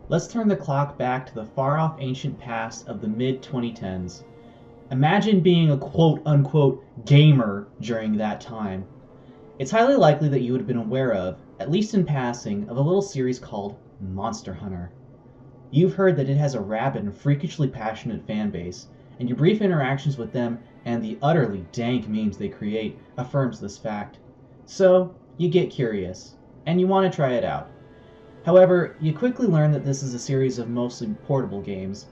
Let's turn the clock back to the far-off ancient past of the mid-2010s. Imagine being a quote-unquote gamer during that time. It's highly likely that you would have been aware of, at least in passing, of a little series called Monster Hunter. You've heard that it has a rabid and freakishly passionate fan base, and your brief interactions with them and the utterly dank memes they create affirms this fact. So, you get curious, and you want to try it out. However, you quickly learn that this is a series of mostly portable games,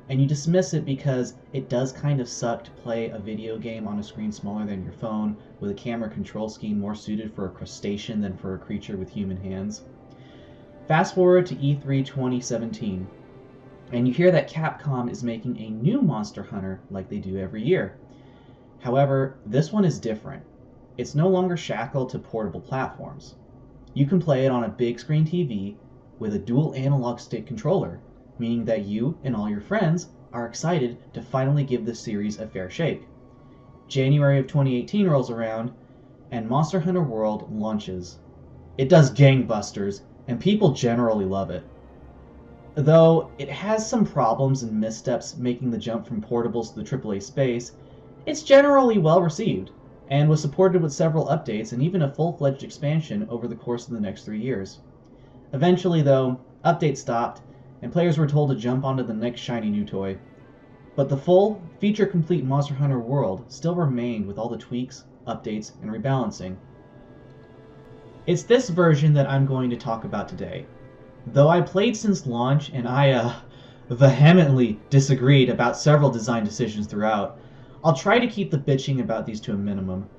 and you dismiss it because it does kind of suck to play a video game on a screen smaller than your phone, with a camera control scheme more suited for a crustacean than for a creature with human hands. Fast forward to E3 2017, and you hear that Capcom is making a new Monster Hunter like they do every year. However, this one is different. It's no longer shackled to portable platforms. You can play it on a big screen TV with a dual analog stick controller, meaning that you and all your friends are excited to finally give this series a fair shake. January of 2018 rolls around, and Monster Hunter World launches. It does gangbusters, and people generally love it. Though it has some problems and missteps making the jump from portables to the AAA space, it's generally well received, and was supported with several updates and even a full-fledged expansion over the course of the next 3 years. Eventually, though, updates stopped, and players were told to jump onto the next shiny new toy. But the full, feature-complete Monster Hunter World still remained with all the tweaks, updates, and rebalancing. It's this version that I'm going to talk about today. Though I played since launch and I vehemently disagreed about several design decisions throughout, I'll try to keep the bitching about these to a minimum.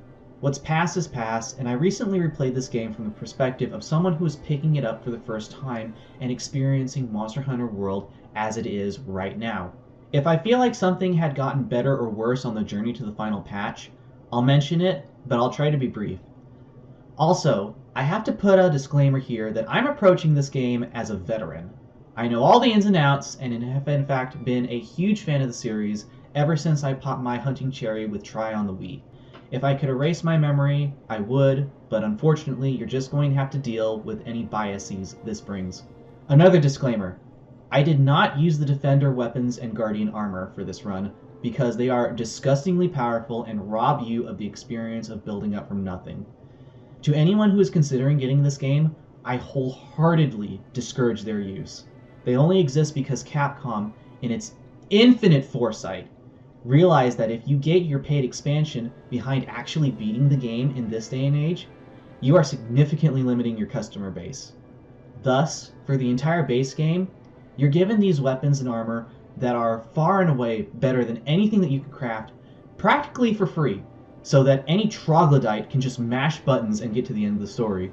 What's past is past, and I recently replayed this game from the perspective of someone who is picking it up for the first time and experiencing Monster Hunter World as it is right now. If I feel like something had gotten better or worse on the journey to the final patch, I'll mention it, but I'll try to be brief. Also, I have to put a disclaimer here that I'm approaching this game as a veteran. I know all the ins and outs, and have in fact been a huge fan of the series ever since I popped my hunting cherry with Try on the Wii. If I could erase my memory, I would, but unfortunately you're just going to have to deal with any biases this brings. Another disclaimer. I did not use the Defender weapons and Guardian armor for this run, because they are disgustingly powerful and rob you of the experience of building up from nothing. To anyone who is considering getting this game, I wholeheartedly discourage their use. They only exist because Capcom, in its infinite foresight, realized that if you get your paid expansion behind actually beating the game in this day and age, you are significantly limiting your customer base. Thus, for the entire base game, you're given these weapons and armor that are far and away better than anything that you could craft, practically for free, so that any troglodyte can just mash buttons and get to the end of the story.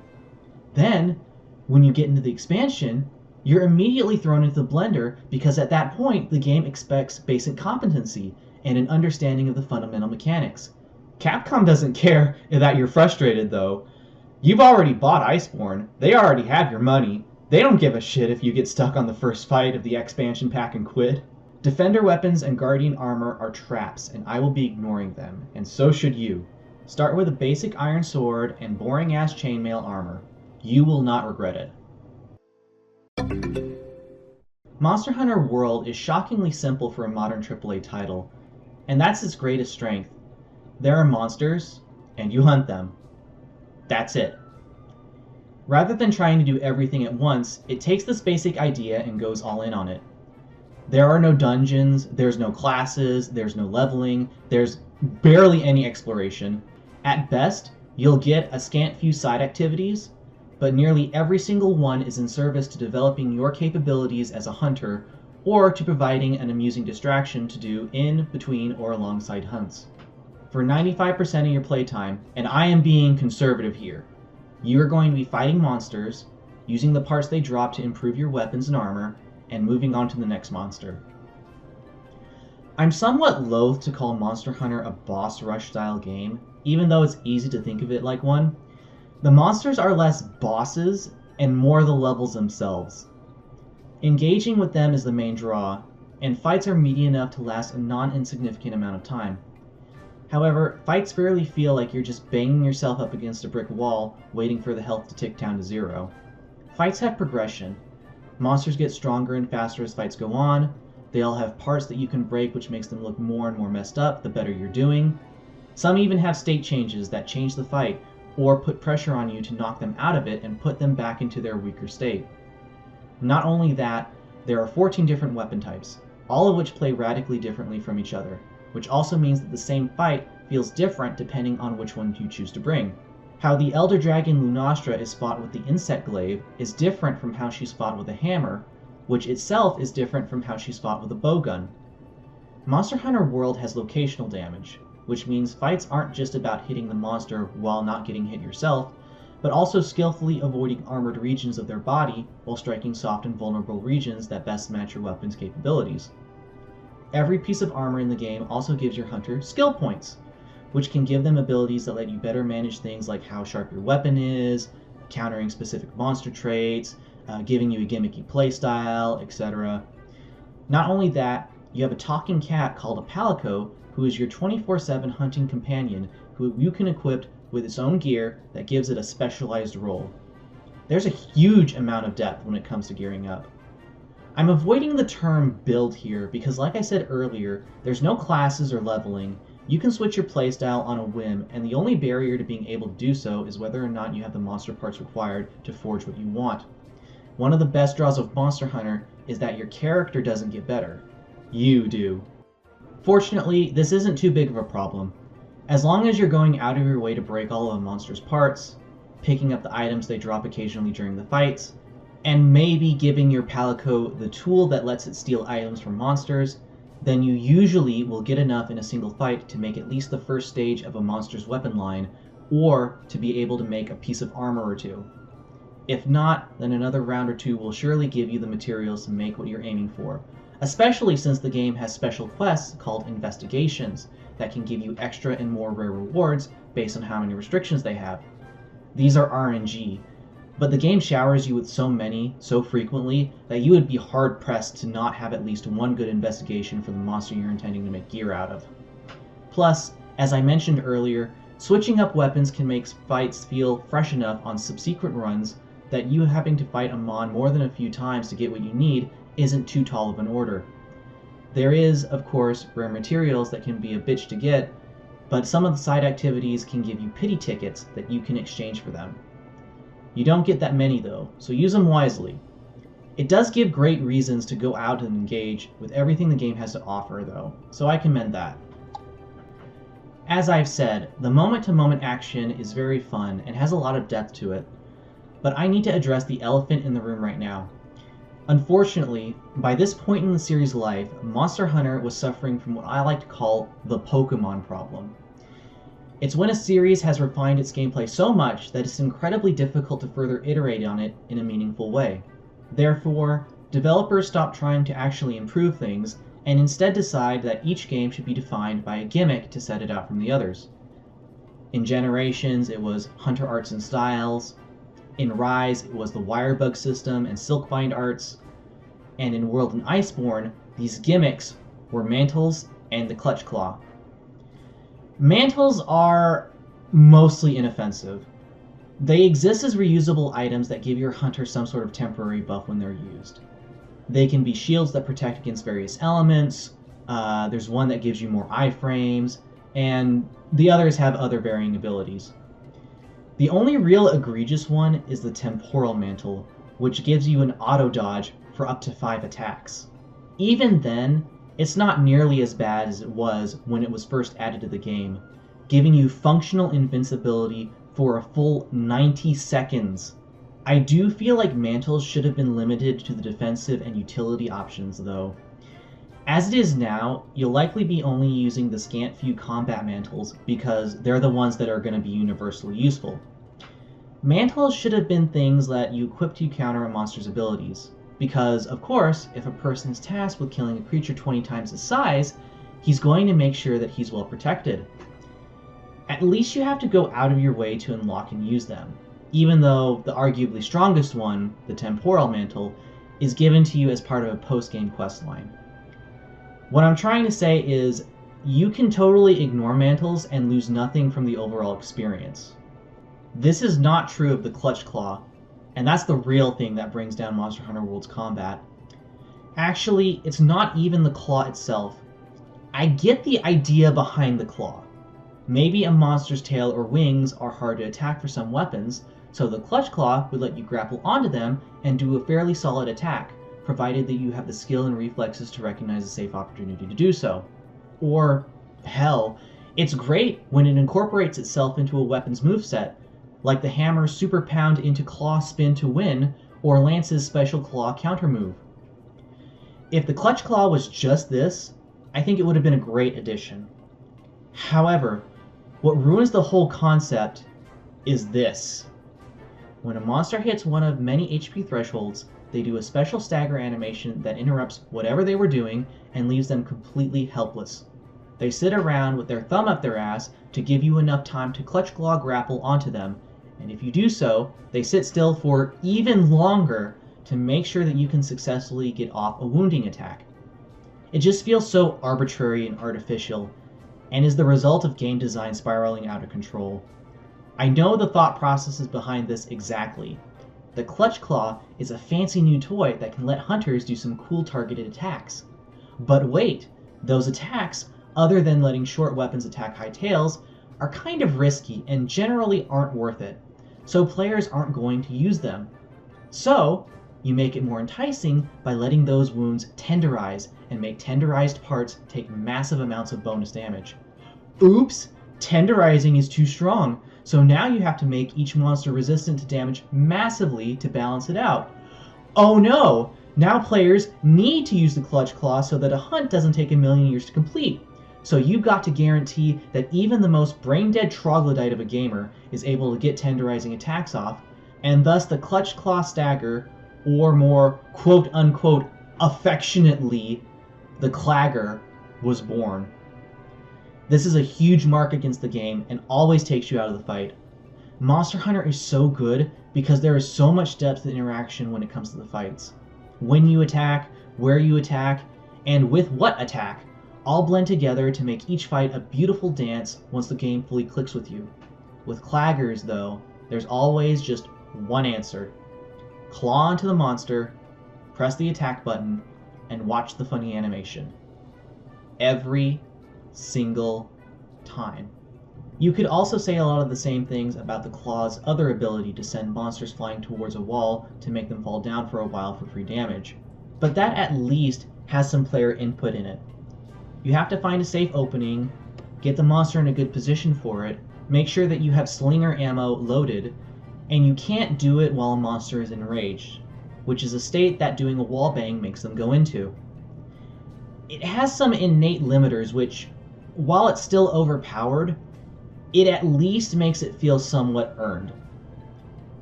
Then, when you get into the expansion, you're immediately thrown into the blender because at that point the game expects basic competency and an understanding of the fundamental mechanics. Capcom doesn't care that you're frustrated though. You've already bought Iceborne, they already have your money. They don't give a shit if you get stuck on the first fight of the expansion pack and quit. Defender weapons and Guardian armor are traps, and I will be ignoring them, and so should you. Start with a basic iron sword and boring-ass chainmail armor. You will not regret it. Monster Hunter World is shockingly simple for a modern AAA title, and that's its greatest strength. There are monsters, and you hunt them. That's it. Rather than trying to do everything at once, it takes this basic idea and goes all in on it. There are no dungeons, there's no classes, there's no leveling, there's barely any exploration. At best, you'll get a scant few side activities, but nearly every single one is in service to developing your capabilities as a hunter, or to providing an amusing distraction to do in, between, or alongside hunts. For 95% of your playtime, and I am being conservative here, you are going to be fighting monsters, using the parts they drop to improve your weapons and armor, and moving on to the next monster. I'm somewhat loath to call Monster Hunter a boss rush style game, even though it's easy to think of it like one. The monsters are less bosses and more the levels themselves. Engaging with them is the main draw, and fights are meaty enough to last a non-insignificant amount of time. However, fights rarely feel like you're just banging yourself up against a brick wall, waiting for the health to tick down to zero. Fights have progression. Monsters get stronger and faster as fights go on. They all have parts that you can break, which makes them look more and more messed up the better you're doing. Some even have state changes that change the fight, or put pressure on you to knock them out of it and put them back into their weaker state. Not only that, there are 14 different weapon types, all of which play radically differently from each other, which also means that the same fight feels different depending on which one you choose to bring. How the Elder Dragon Lunastra is fought with the Insect Glaive is different from how she's fought with a hammer, which itself is different from how she's fought with a bowgun. Monster Hunter World has locational damage, which means fights aren't just about hitting the monster while not getting hit yourself, but also skillfully avoiding armored regions of their body while striking soft and vulnerable regions that best match your weapon's capabilities. Every piece of armor in the game also gives your hunter skill points, which can give them abilities that let you better manage things like how sharp your weapon is, countering specific monster traits, giving you a gimmicky playstyle, etc. Not only that, you have a talking cat called a Palico who is your 24/7 hunting companion who you can equip with its own gear that gives it a specialized role. There's a huge amount of depth when it comes to gearing up. I'm avoiding the term build here because, like I said earlier, there's no classes or leveling. You can switch your playstyle on a whim, and the only barrier to being able to do so is whether or not you have the monster parts required to forge what you want. One of the best draws of Monster Hunter is that your character doesn't get better. You do. Fortunately, this isn't too big of a problem. As long as you're going out of your way to break all of a monster's parts, picking up the items they drop occasionally during the fights, and maybe giving your Palico the tool that lets it steal items from monsters, then you usually will get enough in a single fight to make at least the first stage of a monster's weapon line, or to be able to make a piece of armor or two. If not, then another round or two will surely give you the materials to make what you're aiming for, especially since the game has special quests called investigations that can give you extra and more rare rewards based on how many restrictions they have. These are RNG, but the game showers you with so many, so frequently, that you would be hard-pressed to not have at least one good investigation for the monster you're intending to make gear out of. Plus, as I mentioned earlier, switching up weapons can make fights feel fresh enough on subsequent runs that you having to fight a mon more than a few times to get what you need isn't too tall of an order. There is, of course, rare materials that can be a bitch to get, but some of the side activities can give you pity tickets that you can exchange for them. You don't get that many though, so use them wisely. It does give great reasons to go out and engage with everything the game has to offer though, so I commend that. As I've said, the moment-to-moment action is very fun and has a lot of depth to it, but I need to address the elephant in the room right now. Unfortunately, by this point in the series' life, Monster Hunter was suffering from what I like to call the Pokemon problem. It's when a series has refined its gameplay so much that it's incredibly difficult to further iterate on it in a meaningful way. Therefore, developers stop trying to actually improve things and instead decide that each game should be defined by a gimmick to set it out from the others. In Generations, it was Hunter Arts and Styles. In Rise, it was the Wirebug system and Silkbind arts. And in World and Iceborne, these gimmicks were Mantles and the Clutch Claw. Mantles are mostly inoffensive. They exist as reusable items that give your hunter some sort of temporary buff when they're used. They can be shields that protect against various elements, there's one that gives you more iframes, and the others have other varying abilities. The only real egregious one is the Temporal Mantle, which gives you an auto dodge for up to 5 attacks. Even then, it's not nearly as bad as it was when it was first added to the game, giving you functional invincibility for a full 90 seconds. I do feel like mantles should have been limited to the defensive and utility options though. As it is now, you'll likely be only using the scant few combat mantles because they're the ones that are going to be universally useful. Mantles should have been things that you equip to counter a monster's abilities, because, of course, if a person is tasked with killing a creature 20 times his size, he's going to make sure that he's well protected. At least you have to go out of your way to unlock and use them, even though the arguably strongest one, the Temporal Mantle, is given to you as part of a post-game questline. What I'm trying to say is, you can totally ignore mantles and lose nothing from the overall experience. This is not true of the Clutch Claw, And that's the real thing that brings down Monster Hunter World's combat. Actually, it's not even the claw itself. I get the idea behind the claw. Maybe a monster's tail or wings are hard to attack for some weapons, so the clutch claw would let you grapple onto them and do a fairly solid attack, provided that you have the skill and reflexes to recognize a safe opportunity to do so. Or, hell, it's great when it incorporates itself into a weapon's moveset, like the hammer's super pound into claw spin to win, or Lance's special claw counter move. If the clutch claw was just this, I think it would have been a great addition. However, what ruins the whole concept is this. When a monster hits one of many HP thresholds, they do a special stagger animation that interrupts whatever they were doing and leaves them completely helpless. They sit around with their thumb up their ass to give you enough time to clutch claw grapple onto them, and if you do so, they sit still for even longer to make sure that you can successfully get off a wounding attack. It just feels so arbitrary and artificial, and is the result of game design spiraling out of control. I know the thought processes behind this exactly. The clutch claw is a fancy new toy that can let hunters do some cool targeted attacks. But wait, those attacks, other than letting short weapons attack high tails, are kind of risky and generally aren't worth it, so players aren't going to use them. So, you make it more enticing by letting those wounds tenderize and make tenderized parts take massive amounts of bonus damage. Oops! Tenderizing is too strong, so now you have to make each monster resistant to damage massively to balance it out. Oh no! Now players need to use the clutch claw so that a hunt doesn't take a million years to complete. So you've got to guarantee that even the most brain-dead troglodyte of a gamer is able to get tenderizing attacks off, and thus the clutch claw stagger, or more quote-unquote affectionately, the clagger, was born. This is a huge mark against the game and always takes you out of the fight. Monster Hunter is so good because there is so much depth and interaction when it comes to the fights. When you attack, where you attack, and with what attack, all blend together to make each fight a beautiful dance once the game fully clicks with you. With claggers, though, there's always just one answer. Claw onto the monster, press the attack button, and watch the funny animation. Every single time. You could also say a lot of the same things about the claw's other ability to send monsters flying towards a wall to make them fall down for a while for free damage. But that at least has some player input in it. You have to find a safe opening, get the monster in a good position for it, make sure that you have slinger ammo loaded, and you can't do it while a monster is enraged, which is a state that doing a wall bang makes them go into. It has some innate limiters which, while it's still overpowered, it at least makes it feel somewhat earned.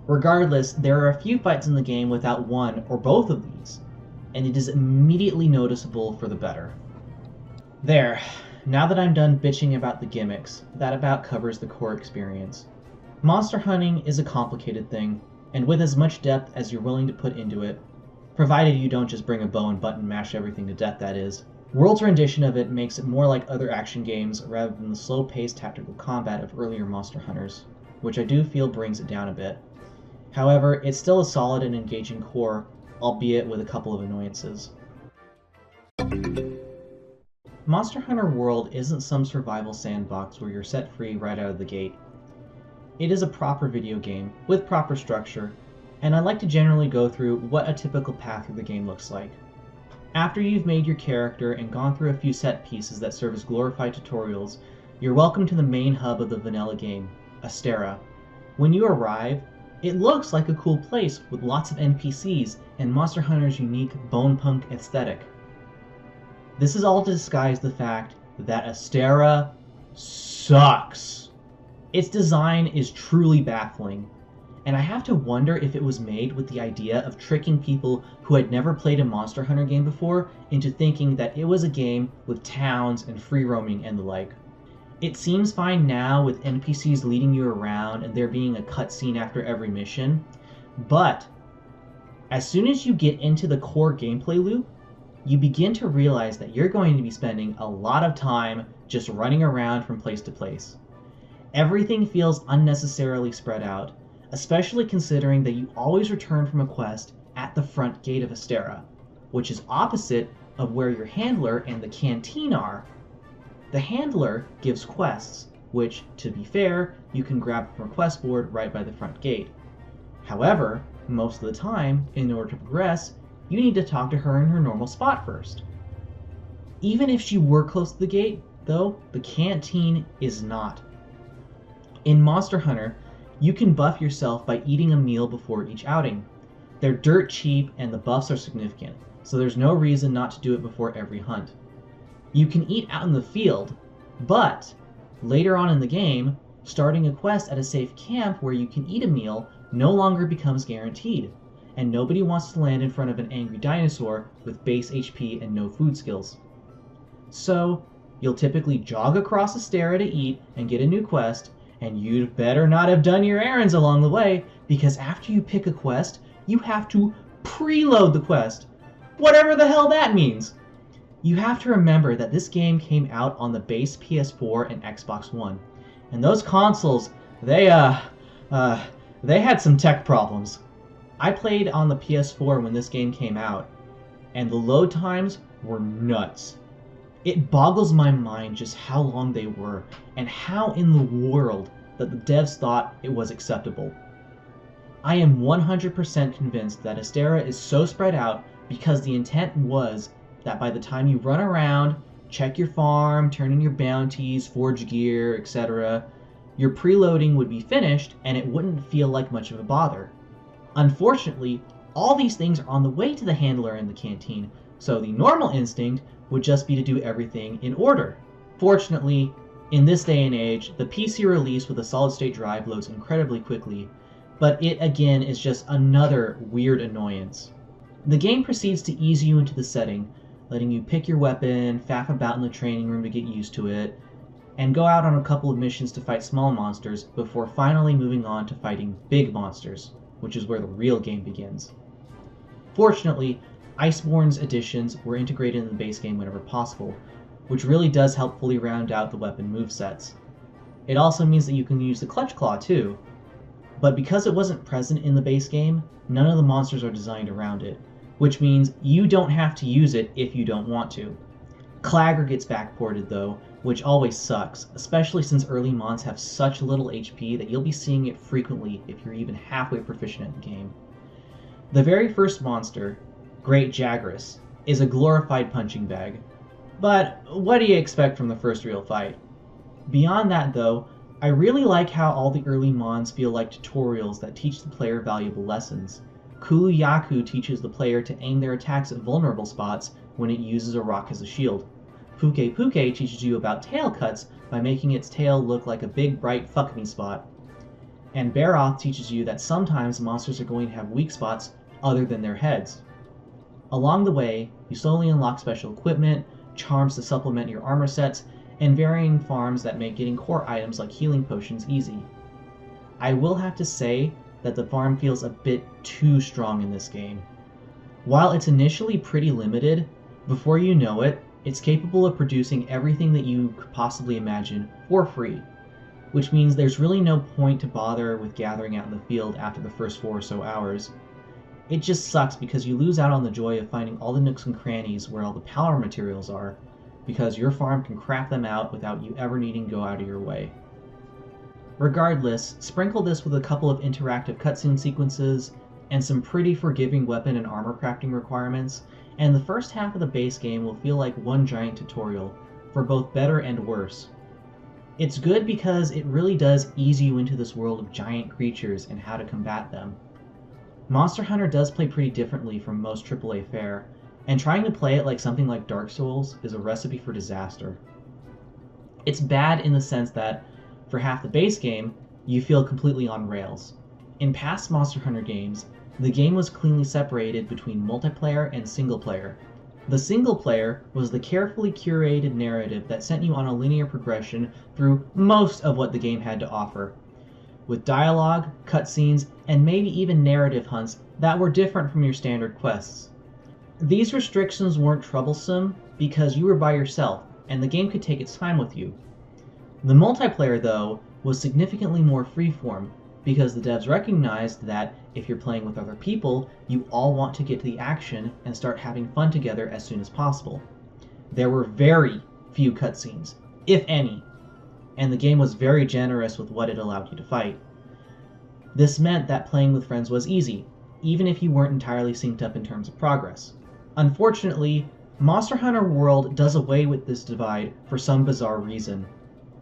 Regardless, there are a few fights in the game without one or both of these, and it is immediately noticeable for the better. There, now that I'm done bitching about the gimmicks, that about covers the core experience. Monster hunting is a complicated thing, and with as much depth as you're willing to put into it, provided you don't just bring a bow and button mash everything to death, that is. World's rendition of it makes it more like other action games rather than the slow-paced tactical combat of earlier Monster Hunters, which I do feel brings it down a bit. However, it's still a solid and engaging core, albeit with a couple of annoyances. Monster Hunter World isn't some survival sandbox where you're set free right out of the gate. It is a proper video game, with proper structure, and I like to generally go through what a typical path through the game looks like. After you've made your character and gone through a few set pieces that serve as glorified tutorials, you're welcome to the main hub of the vanilla game, Astera. When you arrive, it looks like a cool place with lots of NPCs and Monster Hunter's unique bone punk aesthetic. This is all to disguise the fact that Astera sucks. Its design is truly baffling, and I have to wonder if it was made with the idea of tricking people who had never played a Monster Hunter game before into thinking that it was a game with towns and free roaming and the like. It seems fine now with NPCs leading you around and there being a cutscene after every mission, but as soon as you get into the core gameplay loop, you begin to realize that you're going to be spending a lot of time just running around from place to place. Everything feels unnecessarily spread out, especially considering that you always return from a quest at the front gate of Astera, which is opposite of where your handler and the canteen are. The handler gives quests, which, to be fair, you can grab from a quest board right by the front gate. However, most of the time, in order to progress, you need to talk to her in her normal spot first. Even if she were close to the gate, though, the canteen is not. In Monster Hunter, you can buff yourself by eating a meal before each outing. They're dirt cheap and the buffs are significant, so there's no reason not to do it before every hunt. You can eat out in the field, but later on in the game, starting a quest at a safe camp where you can eat a meal no longer becomes guaranteed, and nobody wants to land in front of an angry dinosaur with base HP and no food skills. So, you'll typically jog across Astera to eat and get a new quest, and you'd better not have done your errands along the way, because after you pick a quest, you have to preload the quest. Whatever the hell that means! You have to remember that this game came out on the base PS4 and Xbox One, and those consoles, they had some tech problems. I played on the PS4 when this game came out, and the load times were nuts. It boggles my mind just how long they were, and how in the world that the devs thought it was acceptable. I am 100% convinced that Astera is so spread out because the intent was that by the time you run around, check your farm, turn in your bounties, forge gear, etc., your preloading would be finished and it wouldn't feel like much of a bother. Unfortunately, all these things are on the way to the handler in the canteen, so the normal instinct would just be to do everything in order. Fortunately, in this day and age, the PC release with a solid-state drive loads incredibly quickly, but it again is just another weird annoyance. The game proceeds to ease you into the setting, letting you pick your weapon, faff about in the training room to get used to it, and go out on a couple of missions to fight small monsters before finally moving on to fighting big monsters, which is where the real game begins. Fortunately, Iceborne's additions were integrated in the base game whenever possible, which really does help fully round out the weapon movesets. It also means that you can use the Clutch Claw too, but because it wasn't present in the base game, none of the monsters are designed around it, which means you don't have to use it if you don't want to. Clagger gets backported though, which always sucks, especially since early mons have such little HP that you'll be seeing it frequently if you're even halfway proficient in the game. The very first monster, Great Jagras, is a glorified punching bag, but what do you expect from the first real fight? Beyond that though, I really like how all the early mons feel like tutorials that teach the player valuable lessons. Kulu-Yaku teaches the player to aim their attacks at vulnerable spots when it uses a rock as a shield. Puke teaches you about tail cuts by making its tail look like a big bright fuck me spot. And Baroth teaches you that sometimes monsters are going to have weak spots other than their heads. Along the way, you slowly unlock special equipment, charms to supplement your armor sets, and varying farms that make getting core items like healing potions easy. I will have to say that the farm feels a bit too strong in this game. While it's initially pretty limited, before you know it, it's capable of producing everything that you could possibly imagine for free, which means there's really no point to bother with gathering out in the field after the first 4 or so hours. It just sucks because you lose out on the joy of finding all the nooks and crannies where all the power materials are, because your farm can craft them out without you ever needing to go out of your way. Regardless, sprinkle this with a couple of interactive cutscene sequences, and some pretty forgiving weapon and armor crafting requirements, and the first half of the base game will feel like one giant tutorial, for both better and worse. It's good because it really does ease you into this world of giant creatures and how to combat them. Monster Hunter does play pretty differently from most AAA fare, and trying to play it like something like Dark Souls is a recipe for disaster. It's bad in the sense that, for half the base game, you feel completely on rails. In past Monster Hunter games, the game was cleanly separated between multiplayer and single player. The single player was the carefully curated narrative that sent you on a linear progression through most of what the game had to offer, with dialogue, cutscenes, and maybe even narrative hunts that were different from your standard quests. These restrictions weren't troublesome because you were by yourself, and the game could take its time with you. The multiplayer, though, was significantly more freeform, because the devs recognized that if you're playing with other people, you all want to get to the action and start having fun together as soon as possible. There were very few cutscenes, if any, and the game was very generous with what it allowed you to fight. This meant that playing with friends was easy, even if you weren't entirely synced up in terms of progress. Unfortunately, Monster Hunter World does away with this divide for some bizarre reason.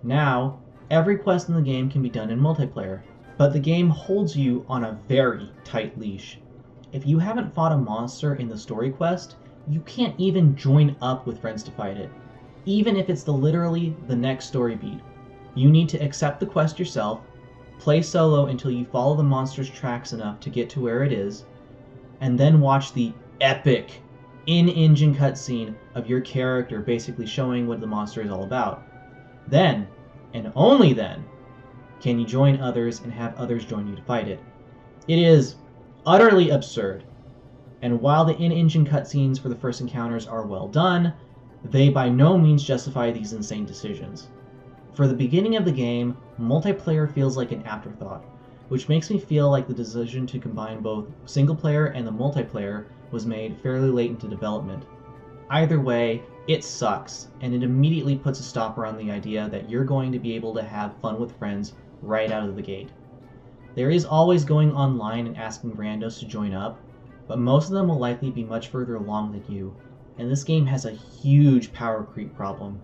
Now, every quest in the game can be done in multiplayer, but the game holds you on a very tight leash. If you haven't fought a monster in the story quest, you can't even join up with friends to fight it, even if it's literally the next story beat. You need to accept the quest yourself, play solo until you follow the monster's tracks enough to get to where it is, and then watch the epic in-engine cutscene of your character basically showing what the monster is all about. Then, and only then, can you join others and have others join you to fight it. It is utterly absurd, and while the in-engine cutscenes for the first encounters are well done, they by no means justify these insane decisions. For the beginning of the game, multiplayer feels like an afterthought, which makes me feel like the decision to combine both single player and the multiplayer was made fairly late into development. Either way, it sucks, and it immediately puts a stopper on the idea that you're going to be able to have fun with friends right out of the gate. There is always going online and asking randos to join up, but most of them will likely be much further along than you, and this game has a huge power creep problem.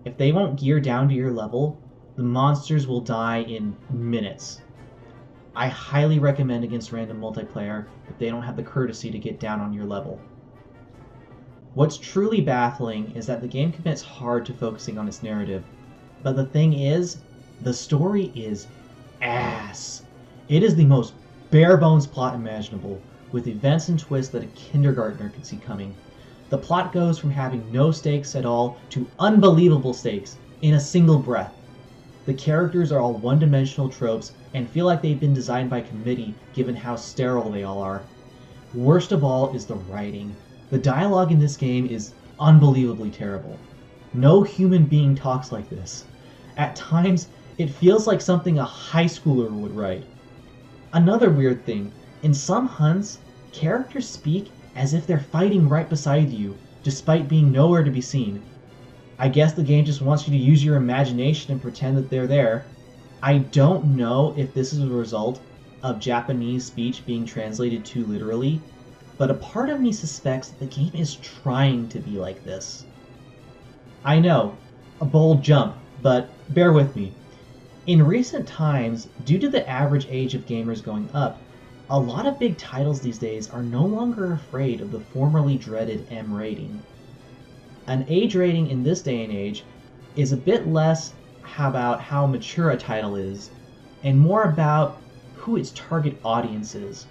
If they won't gear down to your level, the monsters will die in minutes. I highly recommend against random multiplayer if they don't have the courtesy to get down on your level. What's truly baffling is that the game commits hard to focusing on its narrative, but the thing is, the story is ass. It is the most bare-bones plot imaginable, with events and twists that a kindergartner could see coming. The plot goes from having no stakes at all to unbelievable stakes in a single breath. The characters are all one-dimensional tropes and feel like they've been designed by committee given how sterile they all are. Worst of all is the writing. The dialogue in this game is unbelievably terrible. No human being talks like this. At times, it feels like something a high schooler would write. Another weird thing, in some hunts, characters speak as if they're fighting right beside you, despite being nowhere to be seen. I guess the game just wants you to use your imagination and pretend that they're there. I don't know if this is a result of Japanese speech being translated too literally, but a part of me suspects that the game is trying to be like this. I know, a bold jump, but bear with me. In recent times, due to the average age of gamers going up, a lot of big titles these days are no longer afraid of the formerly dreaded M rating. An age rating in this day and age is a bit less about how mature a title is, and more about who its target audience is.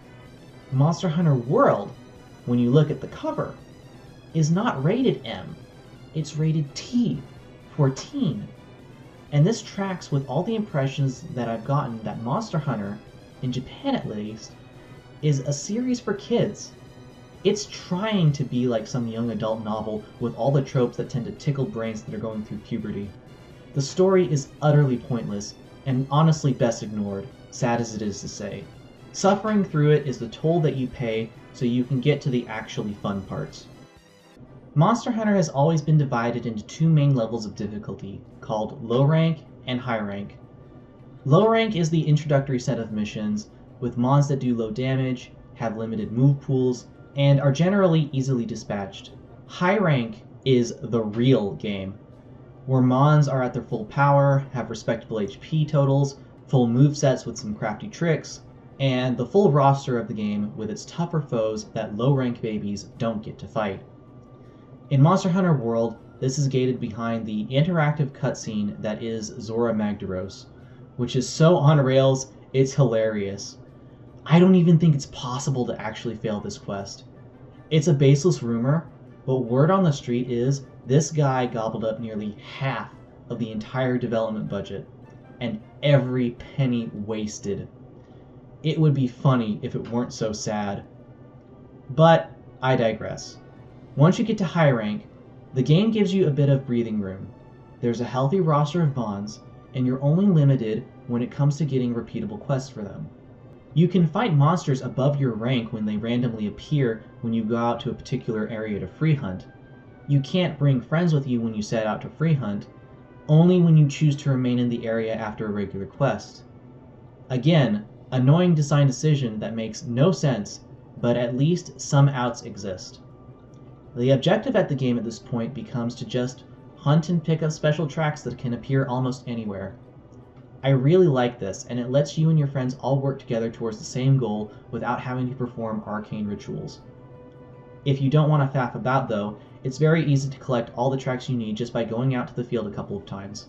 Monster Hunter World, when you look at the cover, is not rated M. It's rated T, for teen. And this tracks with all the impressions that I've gotten that Monster Hunter, in Japan at least, is a series for kids. It's trying to be like some young adult novel with all the tropes that tend to tickle brains that are going through puberty. The story is utterly pointless, and honestly best ignored, sad as it is to say. Suffering through it is the toll that you pay so you can get to the actually fun parts. Monster Hunter has always been divided into two main levels of difficulty, called low rank and high rank. Low rank is the introductory set of missions, with mons that do low damage, have limited move pools, and are generally easily dispatched. High rank is the real game, where mons are at their full power, have respectable HP totals, full movesets with some crafty tricks, and the full roster of the game with its tougher foes that low rank babies don't get to fight. In Monster Hunter World, this is gated behind the interactive cutscene that is Zora Magdaros, which is so on rails, it's hilarious. I don't even think it's possible to actually fail this quest. It's a baseless rumor, but word on the street is this guy gobbled up nearly half of the entire development budget, and every penny wasted. It would be funny if it weren't so sad. But I digress. Once you get to high rank, the game gives you a bit of breathing room. There's a healthy roster of bonds, and you're only limited when it comes to getting repeatable quests for them. You can fight monsters above your rank when they randomly appear when you go out to a particular area to free hunt. You can't bring friends with you when you set out to free hunt, only when you choose to remain in the area after a regular quest. Again, annoying design decision that makes no sense, but at least some outs exist. The objective at the game at this point becomes to just hunt and pick up special tracks that can appear almost anywhere. I really like this, and it lets you and your friends all work together towards the same goal without having to perform arcane rituals. If you don't want to faff about though, it's very easy to collect all the tracks you need just by going out to the field a couple of times.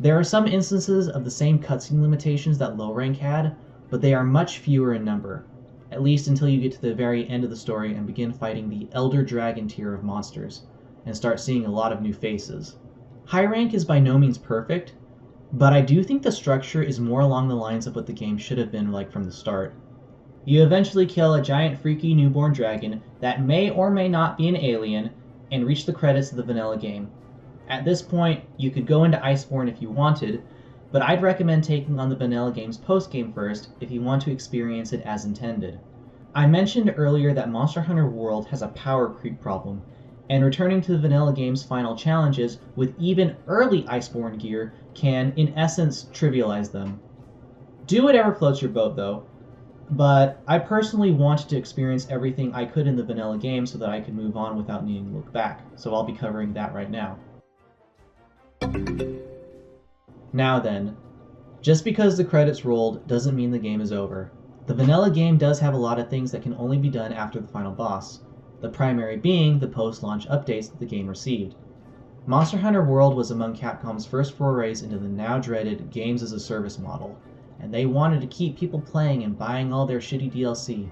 There are some instances of the same cutscene limitations that low rank had, but they are much fewer in number, at least until you get to the very end of the story and begin fighting the Elder Dragon tier of monsters, and start seeing a lot of new faces. High rank is by no means perfect, but I do think the structure is more along the lines of what the game should have been like from the start. You eventually kill a giant freaky newborn dragon that may or may not be an alien, and reach the credits of the vanilla game. At this point, you could go into Iceborne if you wanted, but I'd recommend taking on the vanilla game's postgame first if you want to experience it as intended. I mentioned earlier that Monster Hunter World has a power creep problem, and returning to the vanilla game's final challenges with even early Iceborne gear can, in essence, trivialize them. Do whatever floats your boat though, but I personally wanted to experience everything I could in the vanilla game so that I could move on without needing to look back, so I'll be covering that right now. Now then, just because the credits rolled doesn't mean the game is over. The vanilla game does have a lot of things that can only be done after the final boss, the primary being the post-launch updates that the game received. Monster Hunter World was among Capcom's first forays into the now dreaded games as a service model, and they wanted to keep people playing and buying all their shitty DLC.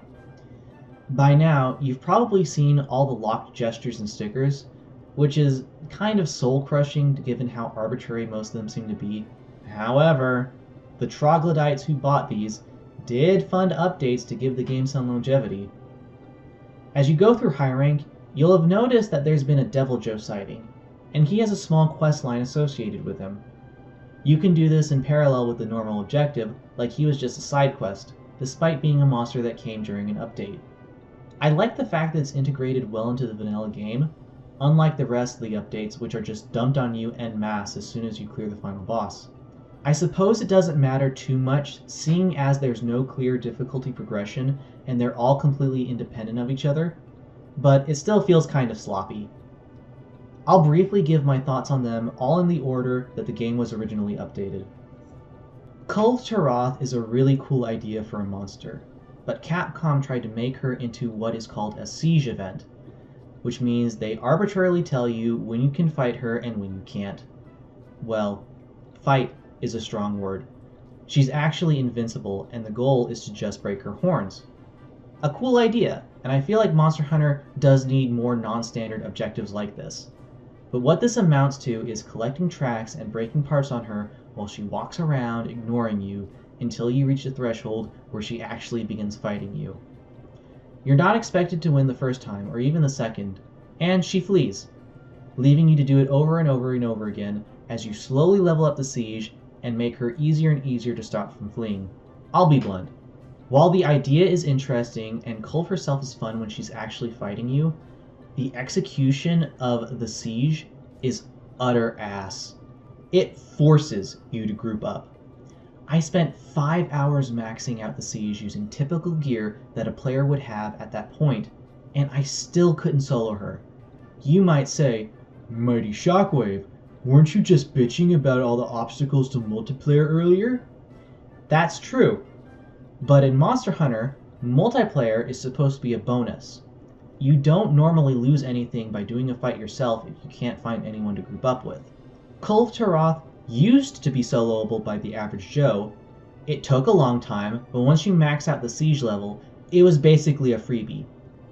By now, you've probably seen all the locked gestures and stickers, which is kind of soul-crushing given how arbitrary most of them seem to be. However, the troglodytes who bought these did fund updates to give the game some longevity. As you go through high rank, you'll have noticed that there's been a Devil Joe sighting, and he has a small quest line associated with him. You can do this in parallel with the normal objective, like he was just a side quest, despite being a monster that came during an update. I like the fact that it's integrated well into the vanilla game, unlike the rest of the updates which are just dumped on you en masse as soon as you clear the final boss. I suppose it doesn't matter too much, seeing as there's no clear difficulty progression and they're all completely independent of each other, but it still feels kind of sloppy. I'll briefly give my thoughts on them all in the order that the game was originally updated. Kulve Taroth is a really cool idea for a monster, but Capcom tried to make her into what is called a siege event, which means they arbitrarily tell you when you can fight her and when you can't. Well, fight is a strong word. She's actually invincible, and the goal is to just break her horns. A cool idea, and I feel like Monster Hunter does need more non-standard objectives like this. But what this amounts to is collecting tracks and breaking parts on her while she walks around ignoring you until you reach a threshold where she actually begins fighting you. You're not expected to win the first time, or even the second, and she flees, leaving you to do it over and over and over again as you slowly level up the siege and make her easier and easier to stop from fleeing. I'll be blunt. While the idea is interesting and Kulve herself is fun when she's actually fighting you, the execution of the siege is utter ass. It forces you to group up. I spent 5 hours maxing out the siege using typical gear that a player would have at that point, and I still couldn't solo her. You might say, "Mighty Shockwave, weren't you just bitching about all the obstacles to multiplayer earlier?" That's true, but in Monster Hunter, multiplayer is supposed to be a bonus. You don't normally lose anything by doing a fight yourself if you can't find anyone to group up with. Kulve Taroth used to be soloable by the average Joe. It took a long time, but once you max out the siege level, it was basically a freebie.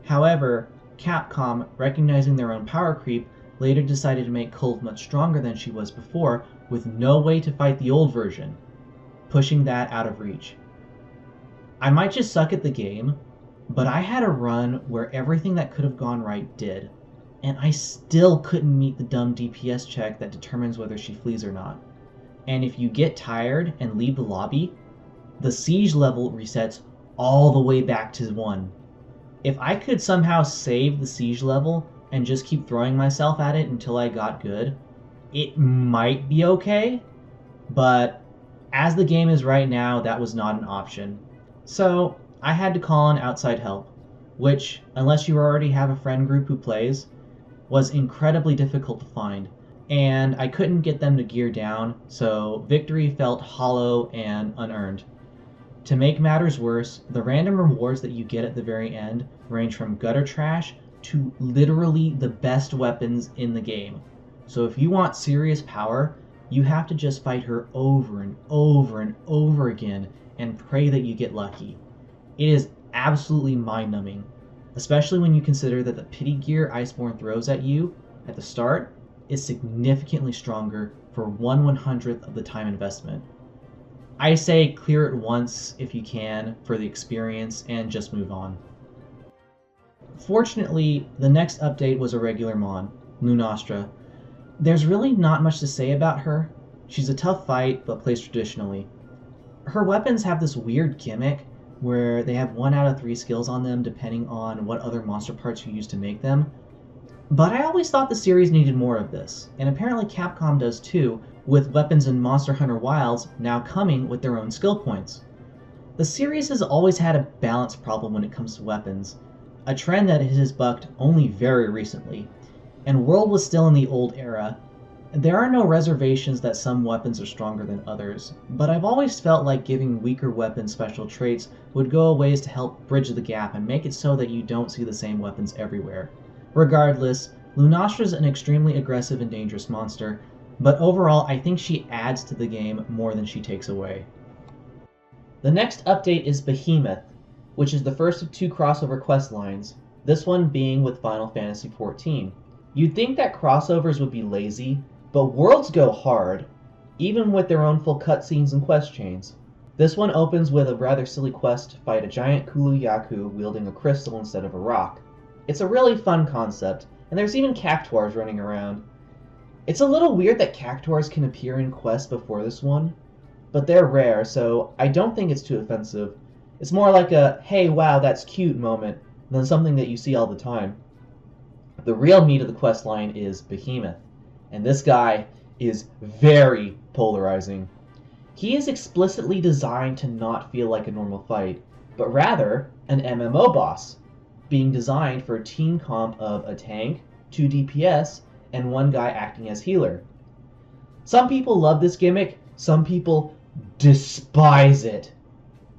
However, Capcom, recognizing their own power creep, later decided to make Kulve much stronger than she was before, with no way to fight the old version, pushing that out of reach. I might just suck at the game, but I had a run where everything that could have gone right did, and I still couldn't meet the dumb DPS check that determines whether she flees or not. and if you get tired and leave the lobby, the siege level resets all the way back to 1. If I could somehow save the siege level and just keep throwing myself at it until I got good, it might be okay, but as the game is right now, that was not an option. So I had to call on outside help, which, unless you already have a friend group who plays, was incredibly difficult to find, and I couldn't get them to gear down, so victory felt hollow and unearned. To make matters worse, the random rewards that you get at the very end range from gutter trash to literally the best weapons in the game. So if you want serious power, you have to just fight her over and over and over again and pray that you get lucky. It is absolutely mind-numbing, especially when you consider that the pity gear Iceborne throws at you at the start is significantly stronger for 1/100th of the time investment. I say clear it once if you can for the experience and just move on. Fortunately, the next update was a regular Mon, Lunastra. There's really not much to say about her. She's a tough fight, but plays traditionally. Her weapons have this weird gimmick where they have 1 out of 3 skills on them depending on what other monster parts you use to make them. But I always thought the series needed more of this, and apparently Capcom does too, with weapons in Monster Hunter Wilds now coming with their own skill points. The series has always had a balance problem when it comes to weapons, a trend that it has bucked only very recently, and World was still in the old era. There are no reservations that some weapons are stronger than others, but I've always felt like giving weaker weapons special traits would go a ways to help bridge the gap and make it so that you don't see the same weapons everywhere. Regardless, Lunastra's an extremely aggressive and dangerous monster, but overall I think she adds to the game more than she takes away. The next update is Behemoth, which is the first of 2 crossover quest lines, this one being with Final Fantasy XIV. You'd think that crossovers would be lazy, but worlds go hard, even with their own full cutscenes and quest chains. This one opens with a rather silly quest to fight a giant Kulu-Yaku wielding a crystal instead of a rock. It's a really fun concept, and there's even cactuars running around. It's a little weird that cactuars can appear in quests before this one, but they're rare, so I don't think it's too offensive. It's more like a, hey wow that's cute moment, than something that you see all the time. The real meat of the quest line is Behemoth, and this guy is very polarizing. He is explicitly designed to not feel like a normal fight, but rather an MMO boss, being designed for a team comp of a tank, 2 DPS, and 1 guy acting as healer. Some people love this gimmick, some people despise it.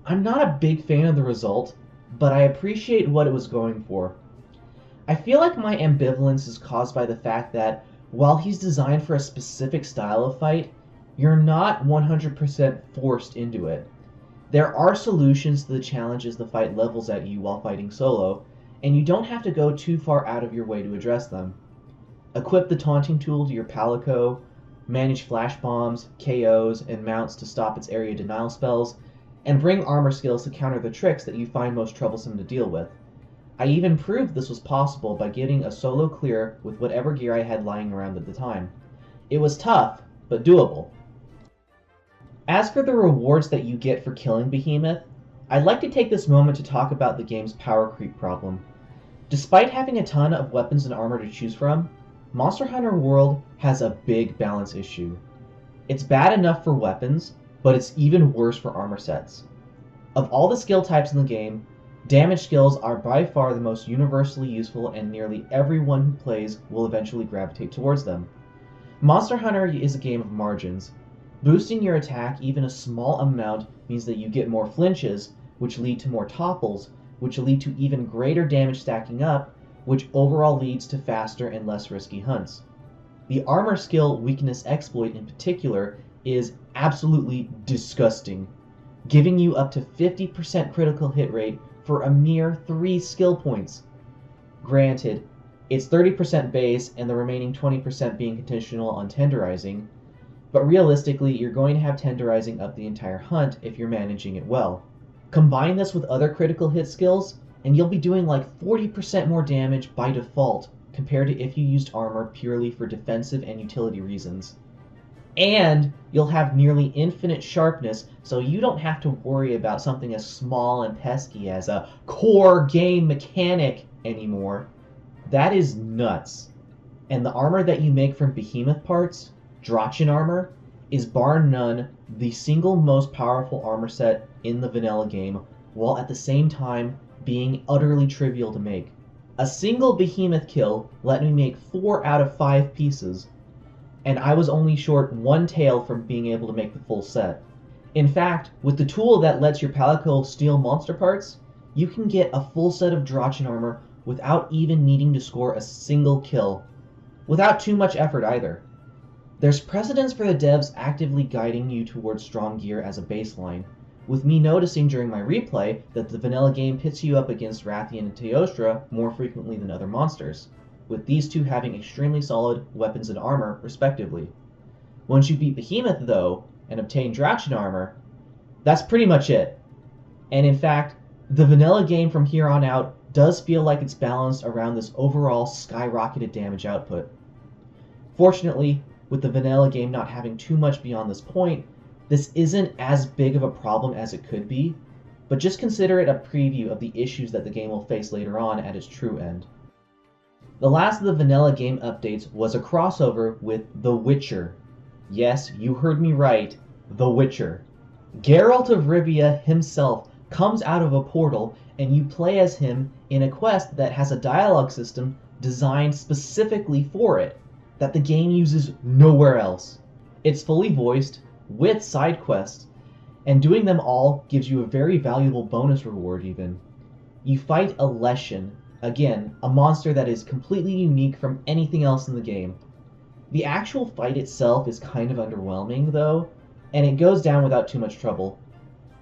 I'm not a big fan of the result, but I appreciate what it was going for. I feel like my ambivalence is caused by the fact that while he's designed for a specific style of fight, you're not 100% forced into it. There are solutions to the challenges the fight levels at you while fighting solo, and you don't have to go too far out of your way to address them. Equip the taunting tool to your Palico, manage flash bombs, KOs, and mounts to stop its area denial spells, and bring armor skills to counter the tricks that you find most troublesome to deal with. I even proved this was possible by getting a solo clear with whatever gear I had lying around at the time. It was tough, but doable. As for the rewards that you get for killing Behemoth, I'd like to take this moment to talk about the game's power creep problem. Despite having a ton of weapons and armor to choose from, Monster Hunter World has a big balance issue. It's bad enough for weapons, but it's even worse for armor sets. Of all the skill types in the game, damage skills are by far the most universally useful, and nearly everyone who plays will eventually gravitate towards them. Monster Hunter is a game of margins. Boosting your attack even a small amount means that you get more flinches, which lead to more topples, which lead to even greater damage stacking up, which overall leads to faster and less risky hunts. The armor skill weakness exploit in particular is absolutely disgusting, giving you up to 50% critical hit rate for a mere 3 skill points. Granted, it's 30% base and the remaining 20% being conditional on tenderizing, but realistically you're going to have tenderizing up the entire hunt if you're managing it well. Combine this with other critical hit skills, and you'll be doing like 40% more damage by default compared to if you used armor purely for defensive and utility reasons. And you'll have nearly infinite sharpness, so you don't have to worry about something as small and pesky as a core game mechanic anymore. That is nuts. And the armor that you make from behemoth parts, Drachin armor, is bar none the single most powerful armor set in the vanilla game, while at the same time being utterly trivial to make. A single behemoth kill let me make 4 out of 5 pieces, and I was only short 1 tail from being able to make the full set. In fact, with the tool that lets your Palico steal monster parts, you can get a full set of Drachin armor without even needing to score a single kill, without too much effort either. There's precedence for the devs actively guiding you towards strong gear as a baseline, with me noticing during my replay that the vanilla game pits you up against Rathian and Teostra more frequently than other monsters, with these two having extremely solid weapons and armor, respectively. Once you beat Behemoth, though, and obtain Drachin armor, that's pretty much it. And in fact, the vanilla game from here on out does feel like it's balanced around this overall skyrocketed damage output. Fortunately, with the vanilla game not having too much beyond this point, this isn't as big of a problem as it could be, but just consider it a preview of the issues that the game will face later on at its true end. The last of the vanilla game updates was a crossover with The Witcher. Yes, you heard me right, The Witcher. Geralt of Rivia himself comes out of a portal, and you play as him in a quest that has a dialogue system designed specifically for it, that the game uses nowhere else. It's fully voiced, with side quests, and doing them all gives you a very valuable bonus reward even. You fight a Leshen, again, a monster that is completely unique from anything else in the game. The actual fight itself is kind of underwhelming though, and it goes down without too much trouble.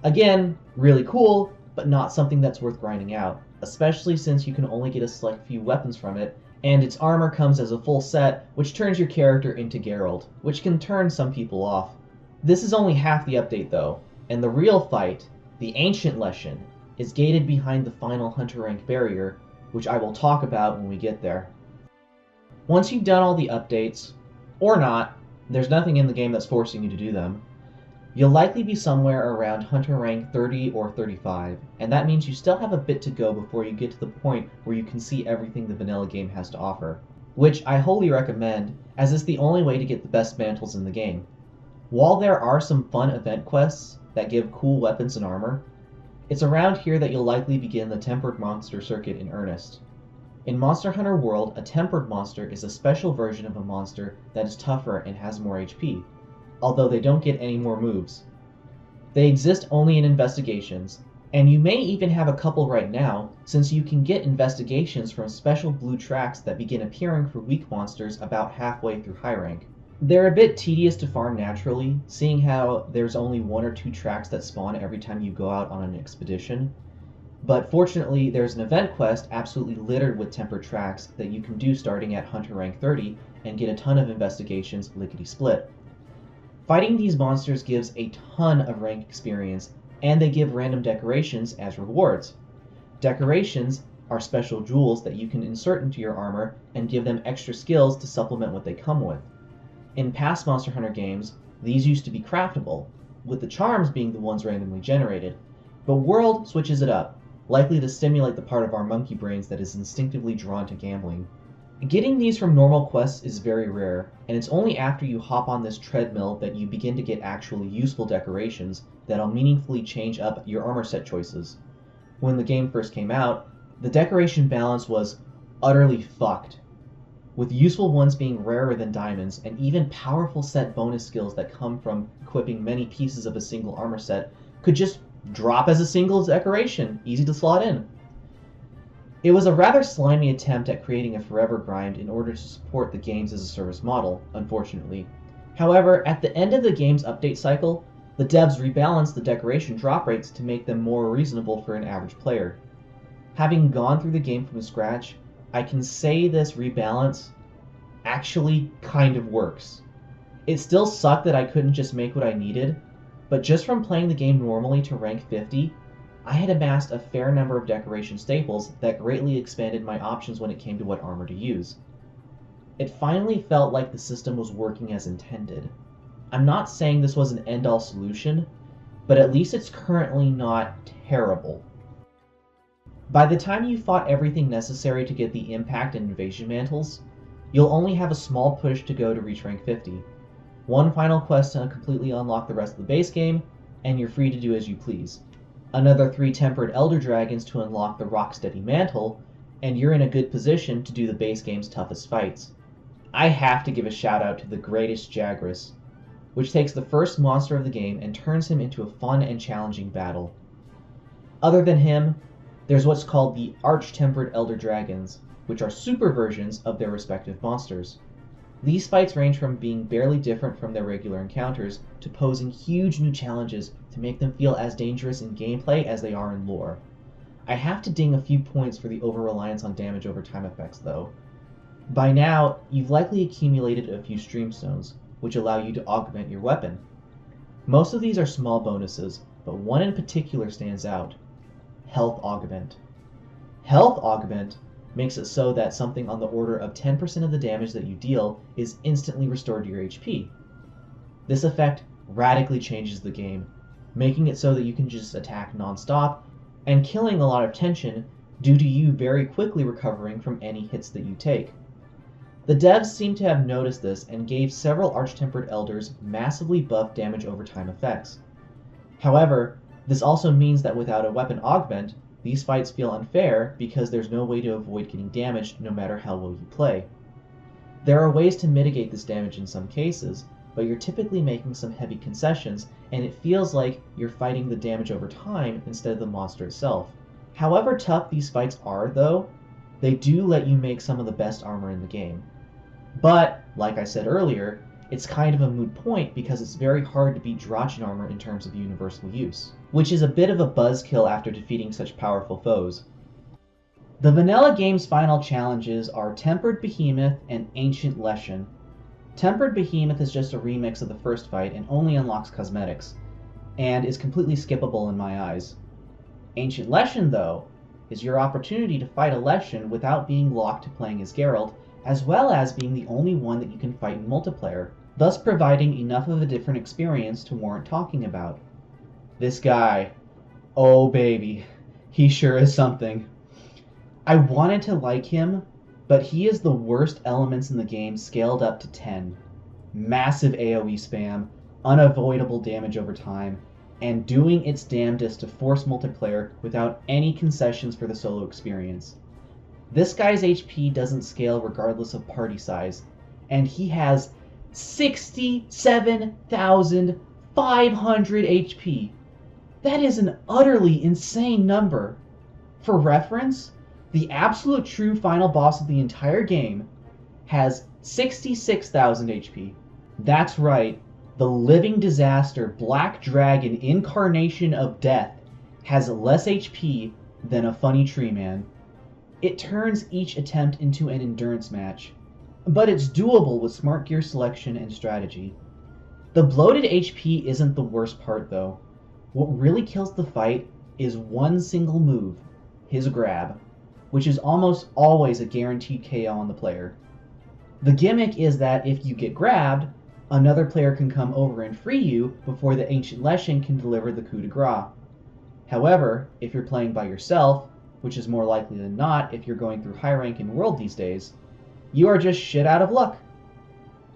Again, really cool, but not something that's worth grinding out, especially since you can only get a select few weapons from it, and its armor comes as a full set, which turns your character into Geralt, which can turn some people off. This is only half the update though, and the real fight, the Ancient Leshen, is gated behind the final Hunter rank barrier, which I will talk about when we get there. Once you've done all the updates, or not, there's nothing in the game that's forcing you to do them, you'll likely be somewhere around Hunter rank 30 or 35, and that means you still have a bit to go before you get to the point where you can see everything the vanilla game has to offer, which I wholly recommend, as it's the only way to get the best mantles in the game. While there are some fun event quests that give cool weapons and armor, it's around here that you'll likely begin the Tempered Monster circuit in earnest. In Monster Hunter World, a Tempered Monster is a special version of a monster that is tougher and has more HP, although they don't get any more moves. They exist only in investigations, and you may even have a couple right now, since you can get investigations from special blue tracks that begin appearing for weak monsters about halfway through high rank. They're a bit tedious to farm naturally, seeing how there's only 1 or 2 tracks that spawn every time you go out on an expedition. But fortunately, there's an event quest absolutely littered with tempered tracks that you can do starting at Hunter rank 30 and get a ton of investigations lickety-split. Fighting these monsters gives a ton of rank experience, and they give random decorations as rewards. Decorations are special jewels that you can insert into your armor and give them extra skills to supplement what they come with. In past Monster Hunter games, these used to be craftable, with the charms being the ones randomly generated, but World switches it up, likely to stimulate the part of our monkey brains that is instinctively drawn to gambling. Getting these from normal quests is very rare, and it's only after you hop on this treadmill that you begin to get actually useful decorations that'll meaningfully change up your armor set choices. When the game first came out, the decoration balance was utterly fucked, with useful ones being rarer than diamonds, and even powerful set bonus skills that come from equipping many pieces of a single armor set could just drop as a single decoration, easy to slot in. It was a rather slimy attempt at creating a forever grind in order to support the games as a service model, unfortunately. However, at the end of the game's update cycle, the devs rebalanced the decoration drop rates to make them more reasonable for an average player. Having gone through the game from scratch, I can say this rebalance actually kind of works. It still sucked that I couldn't just make what I needed, but just from playing the game normally to rank 50, I had amassed a fair number of decoration staples that greatly expanded my options when it came to what armor to use. It finally felt like the system was working as intended. I'm not saying this was an end-all solution, but at least it's currently not terrible. By the time you fought everything necessary to get the impact and invasion mantles, you'll only have a small push to go to reach rank 50. One final quest to completely unlock the rest of the base game, and you're free to do as you please. Another 3 tempered Elder Dragons to unlock the Rocksteady Mantle, and you're in a good position to do the base game's toughest fights. I have to give a shout out to the Greatest Jagras, which takes the first monster of the game and turns him into a fun and challenging battle. Other than him, there's what's called the Arch-Tempered Elder Dragons, which are super versions of their respective monsters. These fights range from being barely different from their regular encounters to posing huge new challenges to make them feel as dangerous in gameplay as they are in lore. I have to ding a few points for the over-reliance on damage over time effects though. By now, you've likely accumulated a few streamstones, which allow you to augment your weapon. Most of these are small bonuses, but one in particular stands out: Health Augment. Health Augment makes it so that something on the order of 10% of the damage that you deal is instantly restored to your HP. This effect radically changes the game, making it so that you can just attack non-stop and killing a lot of tension due to you very quickly recovering from any hits that you take. The devs seem to have noticed this and gave several Arch-Tempered Elders massively buffed damage over time effects. However, this also means that without a weapon augment, these fights feel unfair because there's no way to avoid getting damaged no matter how well you play. There are ways to mitigate this damage in some cases, but you're typically making some heavy concessions, and it feels like you're fighting the damage over time instead of the monster itself. However tough these fights are, though, they do let you make some of the best armor in the game. But, like I said earlier, it's kind of a moot point because it's very hard to beat Drachin armor in terms of universal use, which is a bit of a buzzkill after defeating such powerful foes. The vanilla game's final challenges are Tempered Behemoth and Ancient Leshen. Tempered Behemoth is just a remix of the first fight and only unlocks cosmetics, and is completely skippable in my eyes. Ancient Leshen, though, is your opportunity to fight a Leshen without being locked to playing as Geralt, as well as being the only one that you can fight in multiplayer, thus providing enough of a different experience to warrant talking about. This guy, oh baby, he sure is something. I wanted to like him, but he is the worst elements in the game scaled up to 10. Massive AoE spam, unavoidable damage over time, and doing its damnedest to force multiplayer without any concessions for the solo experience. This guy's HP doesn't scale regardless of party size, and he has 67,500 HP. That is an utterly insane number. For reference, the absolute true final boss of the entire game has 66,000 HP. That's right, the living disaster Black Dragon Incarnation of Death has less HP than a funny tree man. It turns each attempt into an endurance match, but it's doable with smart gear selection and strategy. The bloated HP isn't the worst part though. What really kills the fight is one single move, his grab, which is almost always a guaranteed KO on the player. The gimmick is that if you get grabbed, another player can come over and free you before the Ancient Leshen can deliver the coup de grace. However, if you're playing by yourself, which is more likely than not if you're going through high rank in World these days, you are just shit out of luck.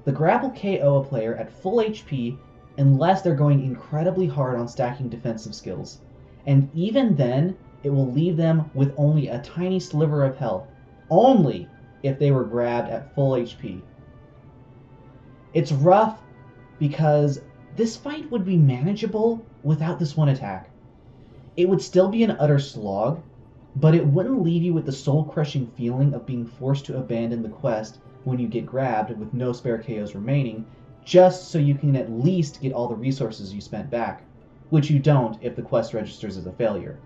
The grab will KO a player at full HP unless they're going incredibly hard on stacking defensive skills, and even then, it will leave them with only a tiny sliver of health, only if they were grabbed at full HP. It's rough because this fight would be manageable without this one attack. It would still be an utter slog, but it wouldn't leave you with the soul-crushing feeling of being forced to abandon the quest when you get grabbed with no spare KOs remaining, just so you can at least get all the resources you spent back, which you don't if the quest registers as a failure.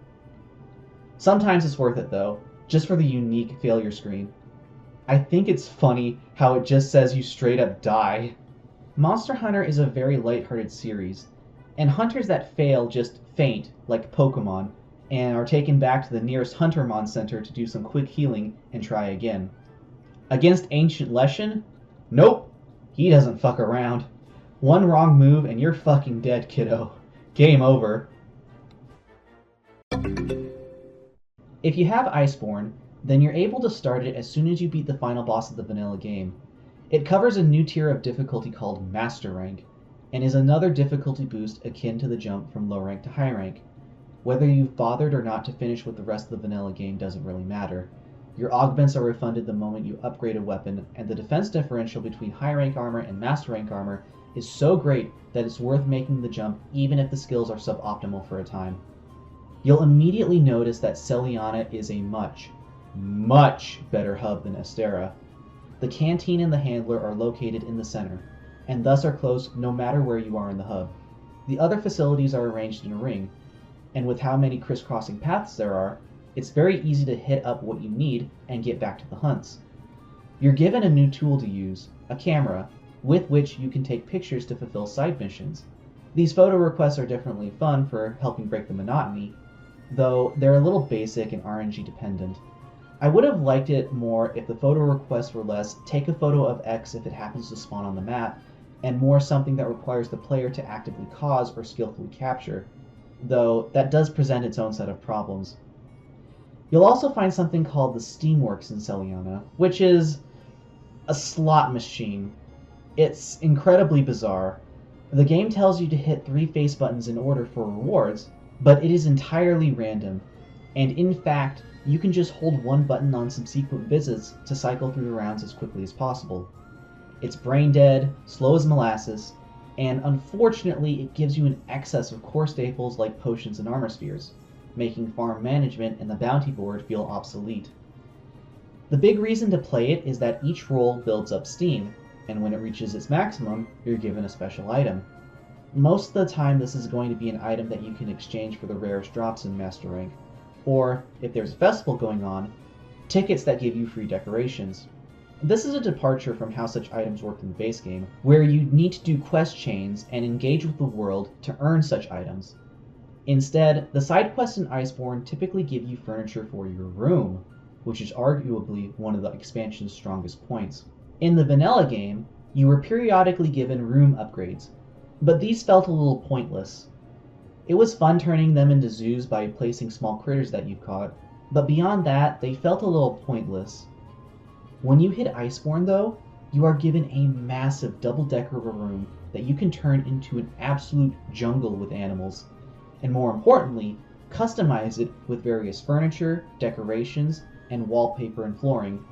Sometimes it's worth it though, just for the unique failure screen. I think it's funny how it just says you straight up die. Monster Hunter is a very lighthearted series, and hunters that fail just faint, like Pokemon, and are taken back to the nearest Huntermon Center to do some quick healing and try again. Against Ancient Leshen? Nope, he doesn't fuck around. One wrong move and you're fucking dead, kiddo. Game over. If you have Iceborne, then you're able to start it as soon as you beat the final boss of the vanilla game. It covers a new tier of difficulty called Master Rank, and is another difficulty boost akin to the jump from low rank to high rank. Whether you've bothered or not to finish with the rest of the vanilla game doesn't really matter. Your augments are refunded the moment you upgrade a weapon, and the defense differential between high rank armor and master rank armor is so great that it's worth making the jump even if the skills are suboptimal for a time. You'll immediately notice that Celiana is a much, much better hub than Estera. The canteen and the handler are located in the center, and thus are closed no matter where you are in the hub. The other facilities are arranged in a ring, and with how many crisscrossing paths there are, it's very easy to hit up what you need and get back to the hunts. You're given a new tool to use, a camera, with which you can take pictures to fulfill side missions. These photo requests are definitely fun for helping break the monotony, though they're a little basic and RNG dependent. I would have liked it more if the photo requests were less take a photo of X if it happens to spawn on the map, and more something that requires the player to actively cause or skillfully capture, though that does present its own set of problems. You'll also find something called the Steamworks in Celiana, which is a slot machine. It's incredibly bizarre. The game tells you to hit 3 face buttons in order for rewards, but it is entirely random, and in fact, you can just hold one button on subsequent visits to cycle through the rounds as quickly as possible. It's brain dead, slow as molasses, and unfortunately it gives you an excess of core staples like potions and armor spheres, making farm management and the bounty board feel obsolete. The big reason to play it is that each roll builds up steam, and when it reaches its maximum, you're given a special item. Most of the time this is going to be an item that you can exchange for the rarest drops in Master Rank, or, if there's a festival going on, tickets that give you free decorations. This is a departure from how such items work in the base game, where you need to do quest chains and engage with the world to earn such items. Instead, the side quests in Iceborne typically give you furniture for your room, which is arguably one of the expansion's strongest points. In the vanilla game, you were periodically given room upgrades, but these felt a little pointless. It was fun turning them into zoos by placing small critters that you caught, but beyond that, they felt a little pointless. When you hit Iceborne though, you are given a massive double-decker room that you can turn into an absolute jungle with animals, and more importantly, customize it with various furniture, decorations, and wallpaper and flooring.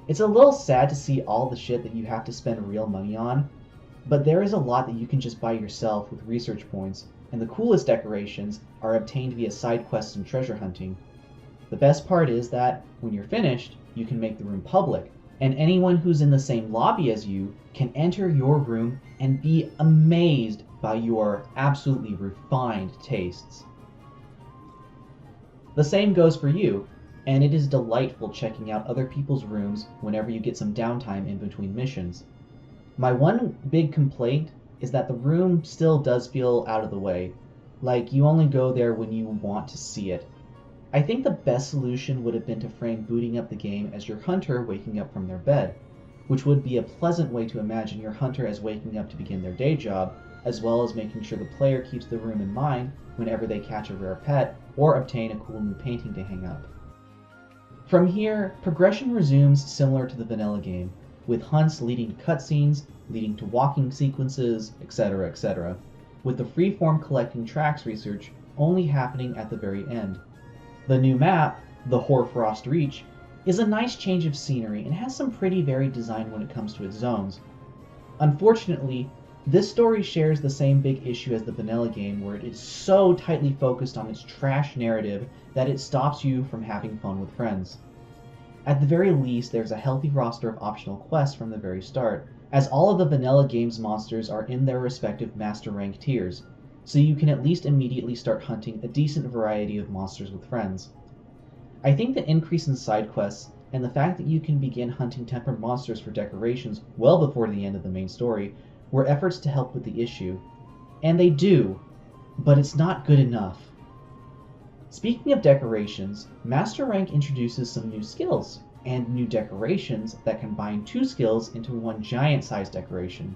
It's a little sad to see all the shit that you have to spend real money on, but there is a lot that you can just buy yourself with research points, and the coolest decorations are obtained via side quests and treasure hunting. The best part is that, when you're finished, you can make the room public, and anyone who's in the same lobby as you can enter your room and be amazed by your absolutely refined tastes. The same goes for you, and it is delightful checking out other people's rooms whenever you get some downtime in between missions. My one big complaint is that the room still does feel out of the way, like you only go there when you want to see it. I think the best solution would have been to frame booting up the game as your hunter waking up from their bed, which would be a pleasant way to imagine your hunter as waking up to begin their day job, as well as making sure the player keeps the room in mind whenever they catch a rare pet or obtain a cool new painting to hang up. From here, progression resumes similar to the vanilla game, with hunts leading to cutscenes, leading to walking sequences, etc., etc., with the freeform collecting tracks research only happening at the very end. The new map, the Hoarfrost Reach, is a nice change of scenery and has some pretty varied design when it comes to its zones. Unfortunately, this story shares the same big issue as the vanilla game, where it is so tightly focused on its trash narrative that it stops you from having fun with friends. At the very least, there's a healthy roster of optional quests from the very start, as all of the vanilla game's monsters are in their respective master rank tiers, so you can at least immediately start hunting a decent variety of monsters with friends. I think the increase in side quests, and the fact that you can begin hunting tempered monsters for decorations well before the end of the main story, were efforts to help with the issue. And they do, but it's not good enough. Speaking of decorations, Master Rank introduces some new skills, and new decorations that combine 2 skills into one giant-sized decoration.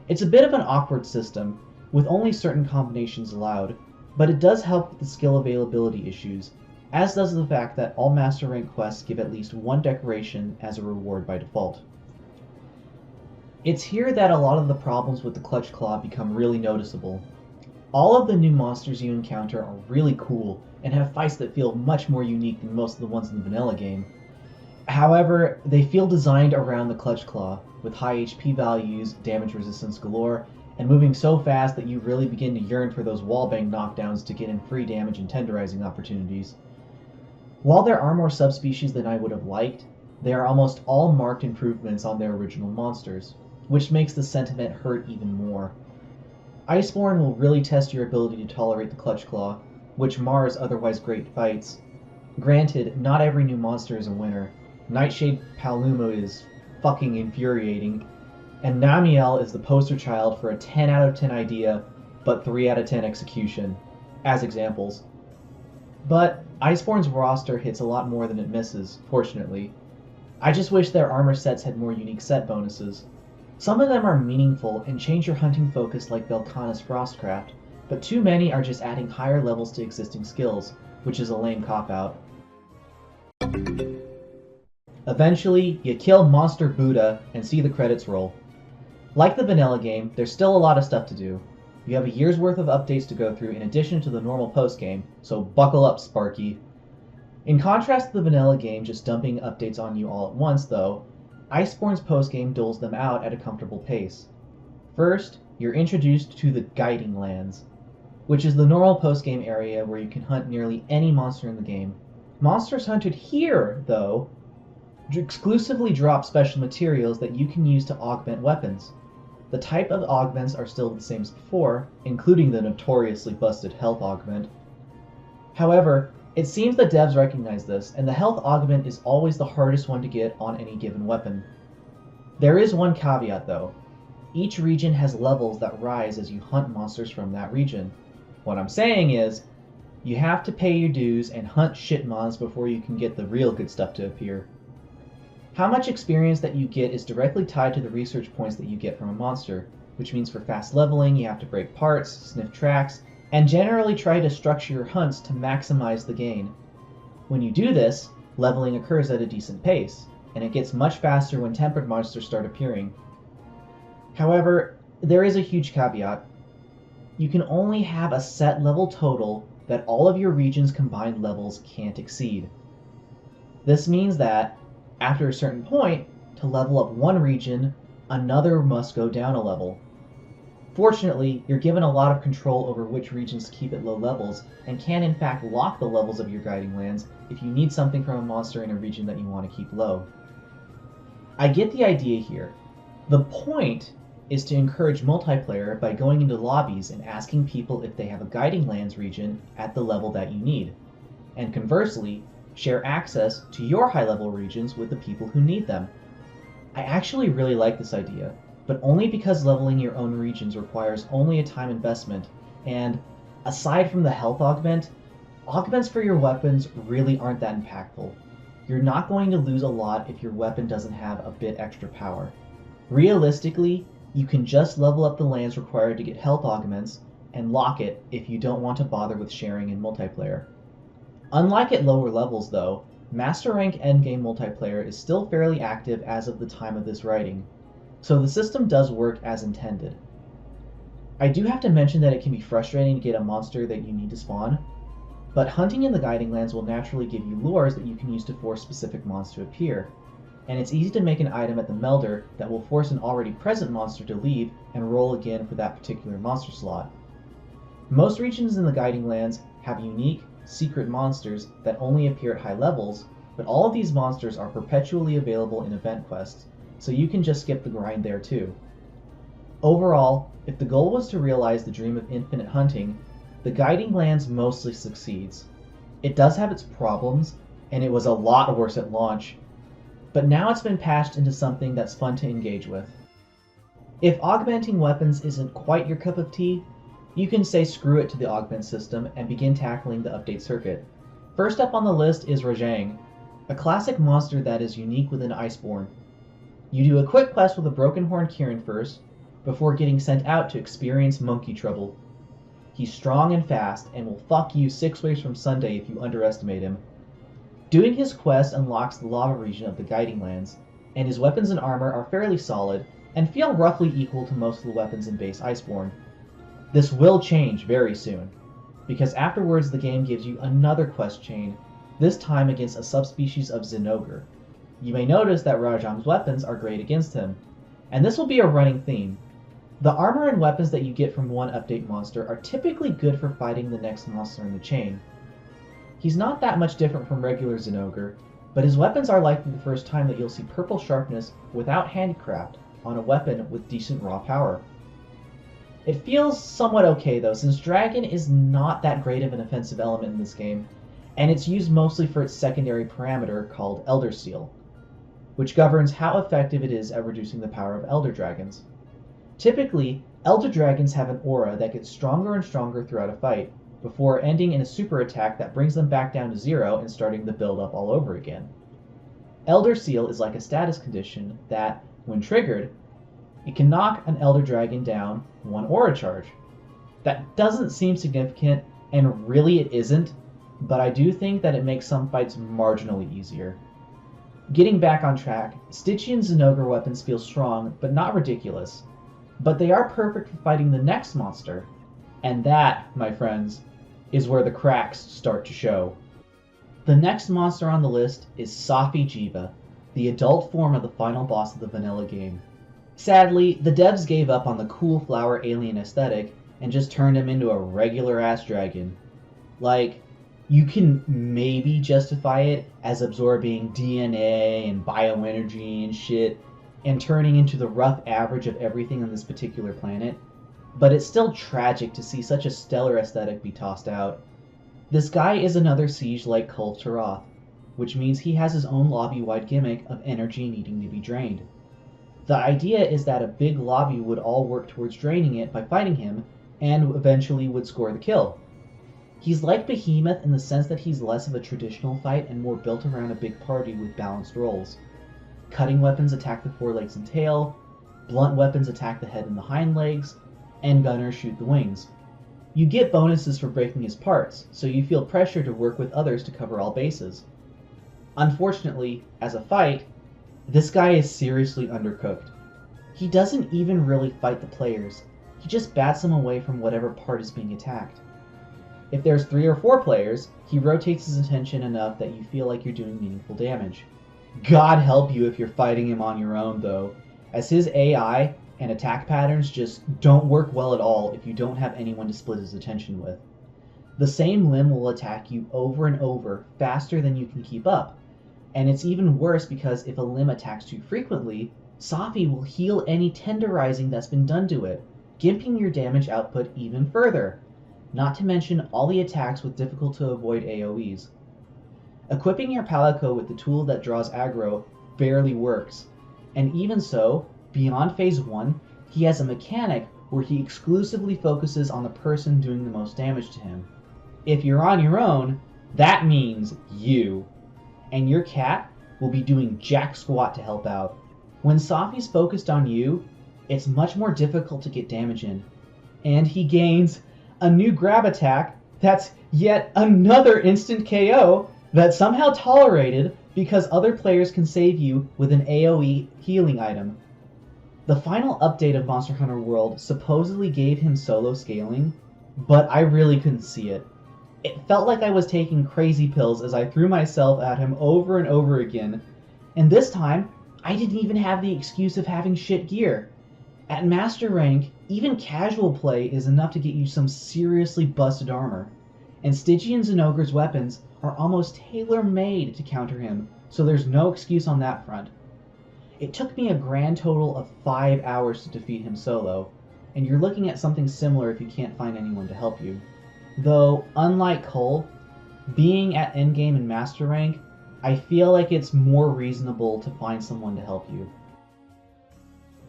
It's a bit of an awkward system, with only certain combinations allowed, but it does help with the skill availability issues, as does the fact that all Master Rank quests give at least one decoration as a reward by default. It's here that a lot of the problems with the Clutch Claw become really noticeable. All of the new monsters you encounter are really cool, and have fights that feel much more unique than most of the ones in the vanilla game. However, they feel designed around the Clutch Claw, with high HP values, damage resistance galore, and moving so fast that you really begin to yearn for those wallbang knockdowns to get in free damage and tenderizing opportunities. While there are more subspecies than I would have liked, they are almost all marked improvements on their original monsters, which makes the sentiment hurt even more. Iceborne will really test your ability to tolerate the Clutch Claw, which mars otherwise great fights. Granted, not every new monster is a winner. Nightshade Palumo is fucking infuriating, and Namiel is the poster child for a 10 out of 10 idea, but 3 out of 10 execution, as examples. But Iceborne's roster hits a lot more than it misses, fortunately. I just wish their armor sets had more unique set bonuses. Some of them are meaningful and change your hunting focus like Velkhana's Frostcraft, but too many are just adding higher levels to existing skills, which is a lame cop-out. Eventually, you kill Monster Buddha and see the credits roll. Like the vanilla game, there's still a lot of stuff to do. You have a year's worth of updates to go through in addition to the normal post-game, so buckle up, Sparky. In contrast to the vanilla game just dumping updates on you all at once, though, Iceborne's postgame doles them out at a comfortable pace. First, you're introduced to the Guiding Lands, which is the normal postgame area where you can hunt nearly any monster in the game. Monsters hunted here, though, exclusively drop special materials that you can use to augment weapons. The type of augments are still the same as before, including the notoriously busted health augment. However, it seems the devs recognize this, and the health augment is always the hardest one to get on any given weapon. There is one caveat though. Each region has levels that rise as you hunt monsters from that region. What I'm saying is, you have to pay your dues and hunt shit mons before you can get the real good stuff to appear. How much experience that you get is directly tied to the research points that you get from a monster, which means for fast leveling you have to break parts, sniff tracks, and generally try to structure your hunts to maximize the gain. When you do this, leveling occurs at a decent pace, and it gets much faster when tempered monsters start appearing. However, there is a huge caveat. You can only have a set level total that all of your region's combined levels can't exceed. This means that, after a certain point, to level up one region, another must go down a level. Fortunately, you're given a lot of control over which regions to keep at low levels, and can in fact lock the levels of your Guiding Lands if you need something from a monster in a region that you want to keep low. I get the idea here. The point is to encourage multiplayer by going into lobbies and asking people if they have a Guiding Lands region at the level that you need, and conversely, share access to your high-level regions with the people who need them. I actually really like this idea, but only because leveling your own regions requires only a time investment, and aside from the health augment, augments for your weapons really aren't that impactful. You're not going to lose a lot if your weapon doesn't have a bit extra power. Realistically, you can just level up the lands required to get health augments, and lock it if you don't want to bother with sharing in multiplayer. Unlike at lower levels though, Master Rank endgame multiplayer is still fairly active as of the time of this writing, so the system does work as intended. I do have to mention that it can be frustrating to get a monster that you need to spawn, but hunting in the Guiding Lands will naturally give you lures that you can use to force specific mons to appear, and it's easy to make an item at the melder that will force an already present monster to leave and roll again for that particular monster slot. Most regions in the Guiding Lands have unique, secret monsters that only appear at high levels, but all of these monsters are perpetually available in event quests, so you can just skip the grind there too. Overall, if the goal was to realize the dream of infinite hunting, the Guiding Lands mostly succeeds. It does have its problems, and it was a lot worse at launch, but now it's been patched into something that's fun to engage with. If augmenting weapons isn't quite your cup of tea, you can say screw it to the augment system and begin tackling the update circuit. First up on the list is Rajang, a classic monster that is unique within Iceborne. You do a quick quest with a Broken Horn Kieran first, before getting sent out to experience monkey trouble. He's strong and fast, and will fuck you 6 ways from Sunday if you underestimate him. Doing his quest unlocks the lava region of the Guiding Lands, and his weapons and armor are fairly solid, and feel roughly equal to most of the weapons in base Iceborne. This will change very soon, because afterwards the game gives you another quest chain, this time against a subspecies of Zinogre. You may notice that Rajam's weapons are great against him, and this will be a running theme. The armor and weapons that you get from one update monster are typically good for fighting the next monster in the chain. He's not that much different from regular Zinogre, but his weapons are likely the first time that you'll see purple sharpness without handcraft on a weapon with decent raw power. It feels somewhat okay though, since Dragon is not that great of an offensive element in this game, and it's used mostly for its secondary parameter called Elder Seal, which governs how effective it is at reducing the power of Elder Dragons. Typically, Elder Dragons have an aura that gets stronger and stronger throughout a fight, before ending in a super attack that brings them back down to 0 and starting the build up all over again. Elder Seal is like a status condition that, when triggered, it can knock an Elder Dragon down 1 aura charge. That doesn't seem significant, and really it isn't, but I do think that it makes some fights marginally easier. Getting back on track, Stygian Zinogre weapons feel strong, but not ridiculous. But they are perfect for fighting the next monster. And that, my friends, is where the cracks start to show. The next monster on the list is Safi Jiva, the adult form of the final boss of the vanilla game. Sadly, the devs gave up on the cool flower alien aesthetic and just turned him into a regular-ass dragon. Like, you can maybe justify it as absorbing DNA and bioenergy and shit, and turning into the rough average of everything on this particular planet, but it's still tragic to see such a stellar aesthetic be tossed out. This guy is another siege like Kulve Taroth, which means he has his own lobby-wide gimmick of energy needing to be drained. The idea is that a big lobby would all work towards draining it by fighting him, and eventually would score the kill. He's like Behemoth in the sense that he's less of a traditional fight and more built around a big party with balanced roles. Cutting weapons attack the forelegs and tail, blunt weapons attack the head and the hind legs, and gunners shoot the wings. You get bonuses for breaking his parts, so you feel pressure to work with others to cover all bases. Unfortunately, as a fight, this guy is seriously undercooked. He doesn't even really fight the players, he just bats them away from whatever part is being attacked. If there's 3 or 4 players, he rotates his attention enough that you feel like you're doing meaningful damage. God help you if you're fighting him on your own though, as his AI and attack patterns just don't work well at all if you don't have anyone to split his attention with. The same limb will attack you over and over faster than you can keep up, and it's even worse because if a limb attacks too frequently, Safi will heal any tenderizing that's been done to it, gimping your damage output even further, not to mention all the attacks with difficult to avoid AoEs. Equipping your Palico with the tool that draws aggro barely works, and even so, beyond phase 1, he has a mechanic where he exclusively focuses on the person doing the most damage to him. If you're on your own, that means you, and your cat will be doing jack squat to help out. When Safi's focused on you, it's much more difficult to get damage in, and he gains a new grab attack that's yet another instant KO that's somehow tolerated because other players can save you with an AoE healing item. The final update of Monster Hunter World supposedly gave him solo scaling, but I really couldn't see it. It felt like I was taking crazy pills as I threw myself at him over and over again, and this time, I didn't even have the excuse of having shit gear. At Master Rank, even casual play is enough to get you some seriously busted armor, and Stygian Zinogre's weapons are almost tailor-made to counter him, so there's no excuse on that front. It took me a grand total of 5 hours to defeat him solo, and you're looking at something similar if you can't find anyone to help you. Though, unlike Kulve, being at endgame and Master Rank, I feel like it's more reasonable to find someone to help you.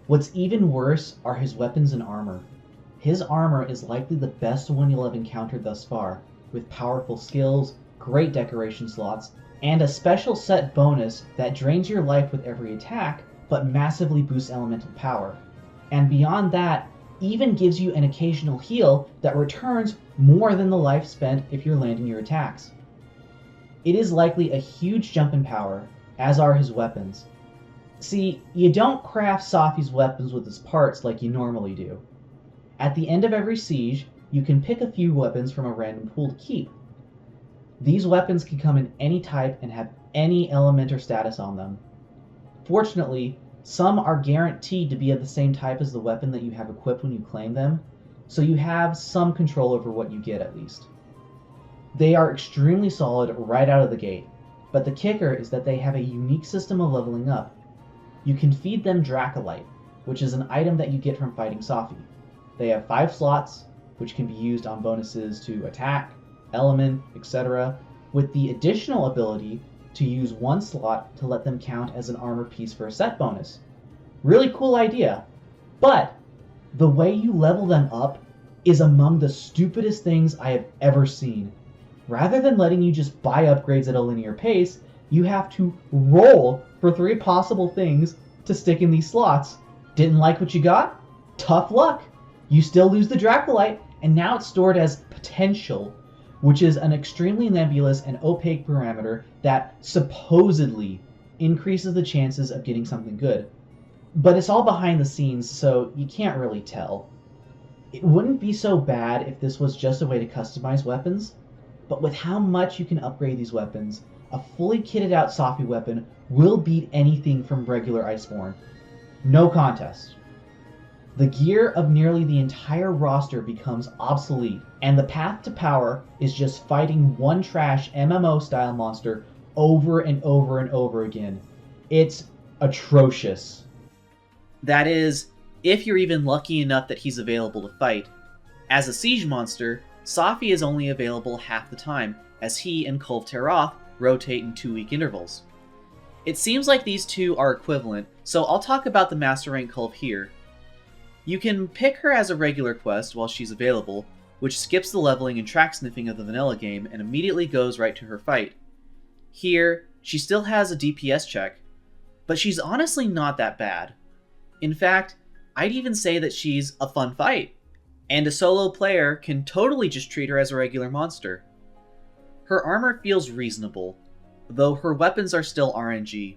What's even worse are his weapons and armor. His armor is likely the best one you'll have encountered thus far, with powerful skills, great decoration slots, and a special set bonus that drains your life with every attack, but massively boosts elemental power. and beyond that, even gives you an occasional heal that returns more than the life spent if you're landing your attacks. It is likely a huge jump in power, as are his weapons. See, you don't craft Safi's weapons with his parts like you normally do. At the end of every siege, you can pick a few weapons from a random pool to keep. These weapons can come in any type and have any element or status on them. Fortunately, some are guaranteed to be of the same type as the weapon that you have equipped when you claim them, so you have some control over what you get at least. They are extremely solid right out of the gate, but the kicker is that they have a unique system of leveling up. You can feed them Dracolite, which is an item that you get from fighting Safi. They have 5 slots, which can be used on bonuses to attack, element, etc., with the additional ability to use 1 slot to let them count as an armor piece for a set bonus. Really cool idea, but the way you level them up is among the stupidest things I have ever seen. Rather than letting you just buy upgrades at a linear pace, you have to roll for 3 possible things to stick in these slots. Didn't like what you got? Tough luck! You still lose the Dracolite, and now it's stored as potential, which is an extremely nebulous and opaque parameter that supposedly increases the chances of getting something good. But it's all behind the scenes, so you can't really tell. It wouldn't be so bad if this was just a way to customize weapons, but with how much you can upgrade these weapons, a fully kitted out Safi weapon will beat anything from regular Iceborne. No contest. The gear of nearly the entire roster becomes obsolete, and the path to power is just fighting one trash MMO-style monster over and over and over again. It's atrocious. That is, if you're even lucky enough that he's available to fight. As a siege monster, Safi is only available half the time, as he and Kulve Taroth rotate in 2-week intervals. It seems like these two are equivalent, so I'll talk about the Master Rank Kulve here. You can pick her as a regular quest while she's available, which skips the leveling and track sniffing of the vanilla game and immediately goes right to her fight. Here, she still has a DPS check, but she's honestly not that bad. In fact, I'd even say that she's a fun fight, and a solo player can totally just treat her as a regular monster. Her armor feels reasonable, though her weapons are still RNG.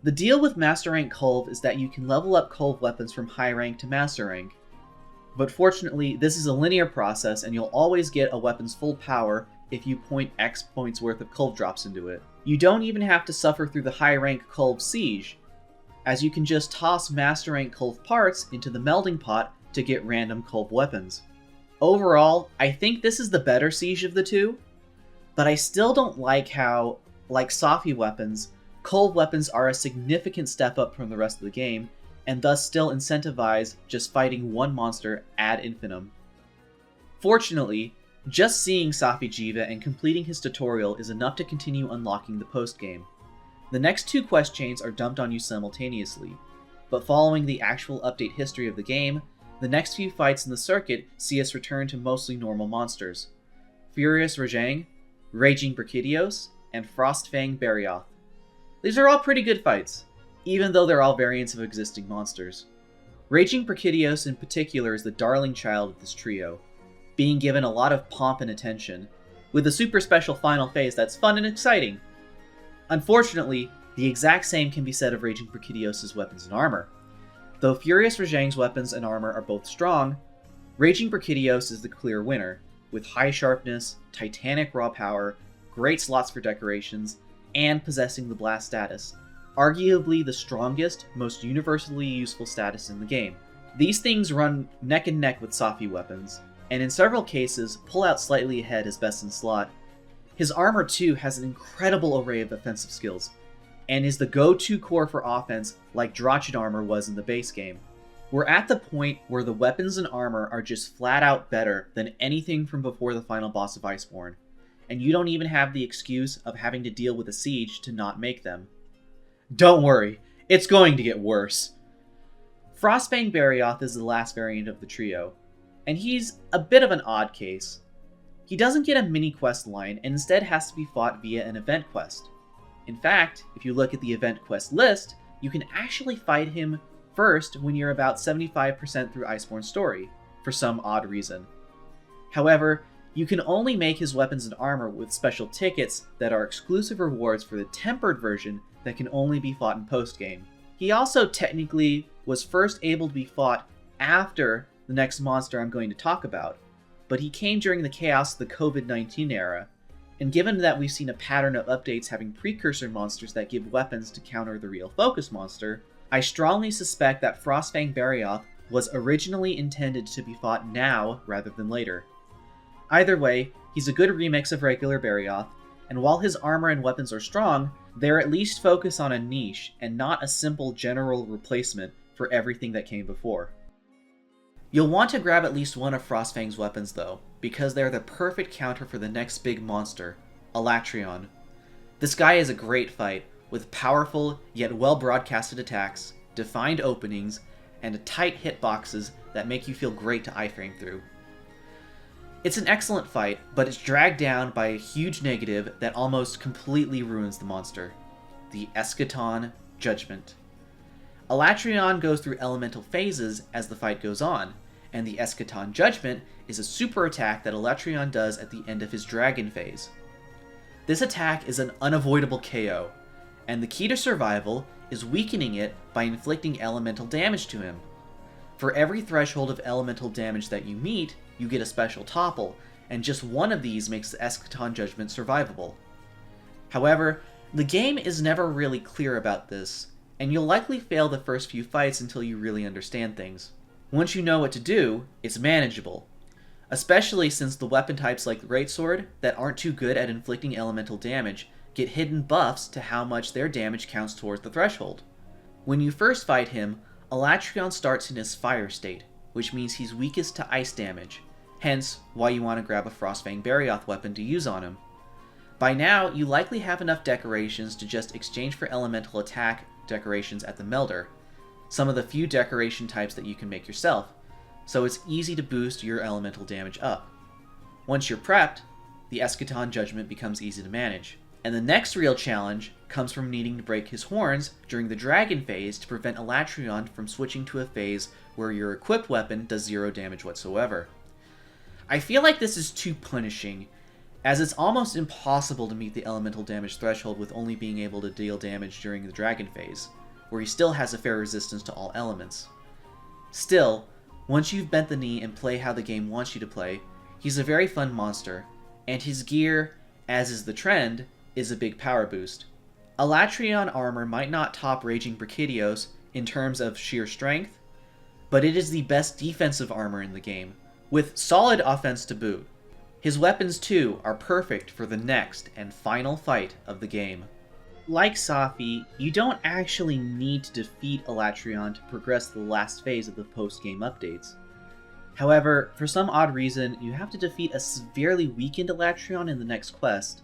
The deal with Master Rank Kulve is that you can level up Kulve weapons from high rank to Master Rank. But fortunately, this is a linear process and you'll always get a weapon's full power if you point X points worth of Kulve drops into it. You don't even have to suffer through the high rank Kulve siege, as you can just toss Master Rank Kulve parts into the melding pot to get random Kulve weapons. Overall, I think this is the better siege of the two, but I still don't like how, like Safi weapons, Kulve weapons are a significant step up from the rest of the game, and thus still incentivize just fighting one monster ad infinitum. Fortunately, just seeing Safi Jiva and completing his tutorial is enough to continue unlocking the post-game. The next 2 quest chains are dumped on you simultaneously, but following the actual update history of the game, the next few fights in the circuit see us return to mostly normal monsters: Furious Rajang, Raging Brachydios, and Frostfang Barioth. These are all pretty good fights, even though they're all variants of existing monsters. Raging Brachydios in particular is the darling child of this trio, being given a lot of pomp and attention, with a super special final phase that's fun and exciting. Unfortunately, the exact same can be said of Raging Brachydios' weapons and armor. Though Furious Rajang's weapons and armor are both strong, Raging Brachydios is the clear winner, with high sharpness, titanic raw power, great slots for decorations, and possessing the blast status, arguably the strongest, most universally useful status in the game. These things run neck and neck with Safi weapons, and in several cases pull out slightly ahead as best in slot. His armor too has an incredible array of offensive skills, and is the go-to core for offense like Drachid armor was in the base game. We're at the point where the weapons and armor are just flat out better than anything from before the final boss of Iceborne, and you don't even have the excuse of having to deal with a siege to not make them. Don't worry, it's going to get worse. Frostfang Barioth is the last variant of the trio, and he's a bit of an odd case. He doesn't get a mini quest line and instead has to be fought via an event quest. In fact, if you look at the event quest list, you can actually fight him First, when you're about 75% through Iceborne's story, for some odd reason. However, you can only make his weapons and armor with special tickets that are exclusive rewards for the tempered version that can only be fought in Postgame. He also technically was first able to be fought after the next monster I'm going to talk about, but he came during the chaos of the COVID-19 era, and given that we've seen a pattern of updates having precursor monsters that give weapons to counter the real focus monster, I strongly suspect that Frostfang Barioth was originally intended to be fought now rather than later. Either way, he's a good remix of regular Barioth, and while his armor and weapons are strong, they're at least focused on a niche and not a simple general replacement for everything that came before. You'll want to grab at least one of Frostfang's weapons though, because they're the perfect counter for the next big monster, Alatreon. This guy is a great fight, with powerful yet well broadcasted attacks, defined openings, and tight hitboxes that make you feel great to iframe through. It's an excellent fight, but it's dragged down by a huge negative that almost completely ruins the monster: the Eschaton Judgment. Alatreon goes through elemental phases as the fight goes on, and the Eschaton Judgment is a super attack that Alatreon does at the end of his dragon phase. This attack is an unavoidable KO, and the key to survival is weakening it by inflicting elemental damage to him. For every threshold of elemental damage that you meet, you get a special topple, and just one of these makes the Eschaton Judgment survivable. However, the game is never really clear about this, and you'll likely fail the first few fights until you really understand things. Once you know what to do, it's manageable, especially since the weapon types like the Greatsword that aren't too good at inflicting elemental damage get hidden buffs to how much their damage counts towards the threshold. When you first fight him, Alatreon starts in his fire state, which means he's weakest to ice damage, hence why you want to grab a Frostfang Barioth weapon to use on him. By now, you likely have enough decorations to just exchange for elemental attack decorations at the Melder, some of the few decoration types that you can make yourself, so it's easy to boost your elemental damage up. Once you're prepped, the Eschaton Judgment becomes easy to manage, and the next real challenge comes from needing to break his horns during the dragon phase to prevent Alatreon from switching to a phase where your equipped weapon does 0 damage whatsoever. I feel like this is too punishing, as it's almost impossible to meet the elemental damage threshold with only being able to deal damage during the dragon phase, where he still has a fair resistance to all elements. Still, once you've bent the knee and play how the game wants you to play, he's a very fun monster, and his gear, as is the trend, is a big power boost. Alatreon armor might not top Raging Brachydios in terms of sheer strength, but it is the best defensive armor in the game, with solid offense to boot. His weapons too are perfect for the next and final fight of the game. Like Safi, you don't actually need to defeat Alatreon to progress to the last phase of the post-game updates. However, for some odd reason, you have to defeat a severely weakened Alatreon in the next quest.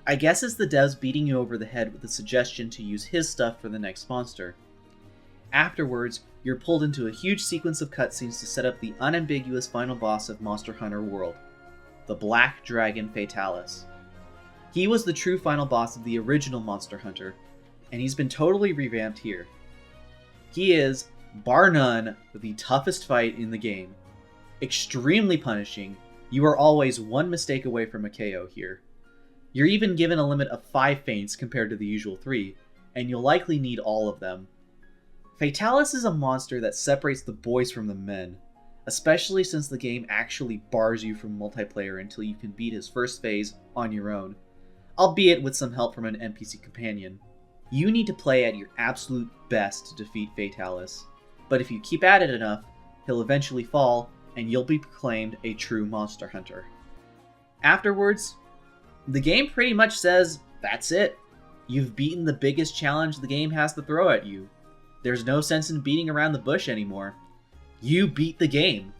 I guess it's the devs beating you over the head with the suggestion to use his stuff for the next monster. Afterwards, you're pulled into a huge sequence of cutscenes to set up the unambiguous final boss of Monster Hunter World, the Black Dragon Fatalis. He was the true final boss of the original Monster Hunter, and he's been totally revamped here. He is, bar none, the toughest fight in the game. Extremely punishing, you are always one mistake away from a KO here. You're even given a limit of 5 feints compared to the usual 3, and you'll likely need all of them. Fatalis is a monster that separates the boys from the men, especially since the game actually bars you from multiplayer until you can beat his first phase on your own, albeit with some help from an NPC companion. You need to play at your absolute best to defeat Fatalis, but if you keep at it enough, he'll eventually fall, and you'll be proclaimed a true monster hunter. Afterwards, the game pretty much says, that's it. You've beaten the biggest challenge the game has to throw at you. There's no sense in beating around the bush anymore. You beat the game.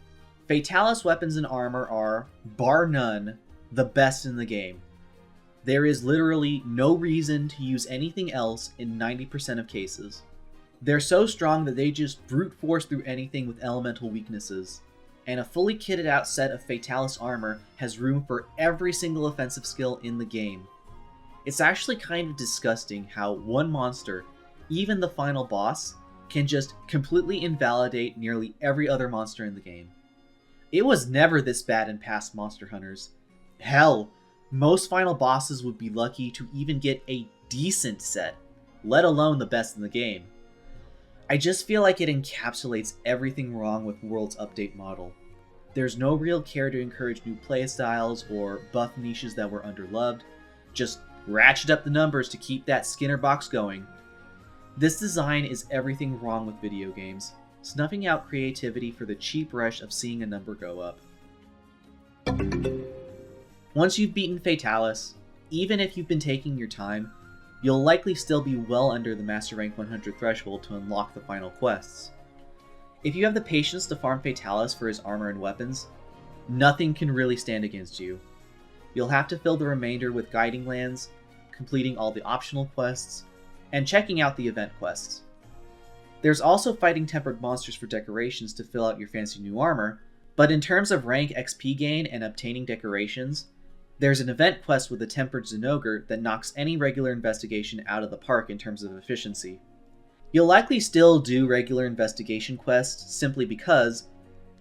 Fatalis weapons and armor are, bar none, the best in the game. There is literally no reason to use anything else in 90% of cases. They're so strong that they just brute force through anything with elemental weaknesses. And a fully kitted out set of Fatalis armor has room for every single offensive skill in the game. It's actually kind of disgusting how one monster, even the final boss, can just completely invalidate nearly every other monster in the game. It was never this bad in past Monster Hunters. Hell, most final bosses would be lucky to even get a decent set, let alone the best in the game. I just feel like it encapsulates everything wrong with World's update model. There's no real care to encourage new playstyles or buff niches that were underloved, just ratchet up the numbers to keep that Skinner box going. This design is everything wrong with video games, snuffing out creativity for the cheap rush of seeing a number go up. Once you've beaten Fatalis, even if you've been taking your time, you'll likely still be well under the Master Rank 100 threshold to unlock the final quests. If you have the patience to farm Fatalis for his armor and weapons, nothing can really stand against you. You'll have to fill the remainder with guiding lands, completing all the optional quests, and checking out the event quests. There's also fighting tempered monsters for decorations to fill out your fancy new armor, but in terms of rank XP gain and obtaining decorations, there's an event quest with a tempered Zinogre that knocks any regular investigation out of the park in terms of efficiency. You'll likely still do regular investigation quests simply because,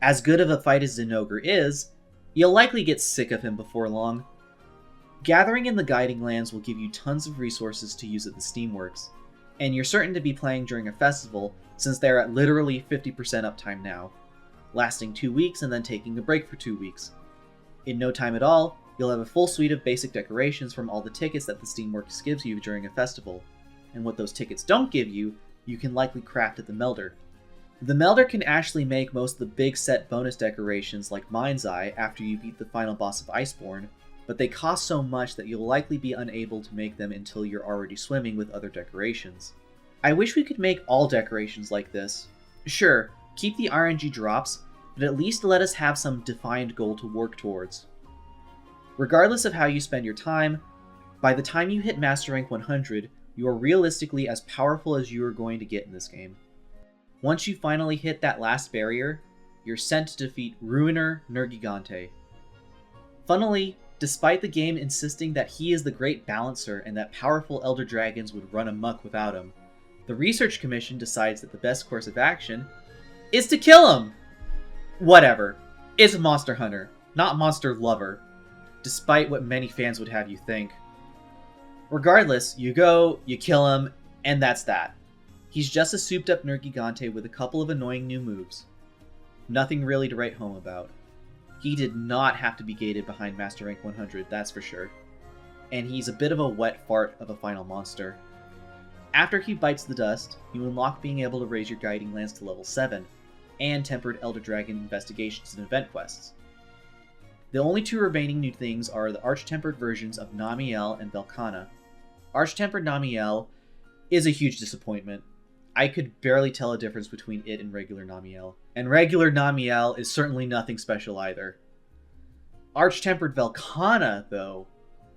as good of a fight as Zinogre is, you'll likely get sick of him before long. Gathering in the guiding lands will give you tons of resources to use at the Steamworks, and you're certain to be playing during a festival since they're at literally 50% uptime now, lasting 2 weeks and then taking a break for 2 weeks. In no time at all, you'll have a full suite of basic decorations from all the tickets that the Steamworks gives you during a festival, and what those tickets don't give you, you can likely craft at the Melder. The Melder can actually make most of the big set bonus decorations like Mind's Eye after you beat the final boss of Iceborne, but they cost so much that you'll likely be unable to make them until you're already swimming with other decorations. I wish we could make all decorations like this. Sure, keep the RNG drops, but at least let us have some defined goal to work towards. Regardless of how you spend your time, by the time you hit Master Rank 100, you are realistically as powerful as you are going to get in this game. Once you finally hit that last barrier, you're sent to defeat Ruiner Nergigante. Funnily, despite the game insisting that he is the great balancer and that powerful Elder Dragons would run amok without him, the Research Commission decides that the best course of action is to kill him! Whatever. It's Monster Hunter, not Monster Lover, despite what many fans would have you think. Regardless, you go, you kill him, and that's that. He's just a souped-up Nergigante with a couple of annoying new moves. Nothing really to write home about. He did not have to be gated behind Master Rank 100, that's for sure. And he's a bit of a wet fart of a final monster. After he bites the dust, you unlock being able to raise your guiding lands to level 7, and tempered Elder Dragon investigations and event quests. The only two remaining new things are the Arch-Tempered versions of Namiel and Velkhana. Arch-Tempered Namiel is a huge disappointment. I could barely tell a difference between it and regular Namiel. And regular Namiel is certainly nothing special either. Arch-Tempered Velkhana, though,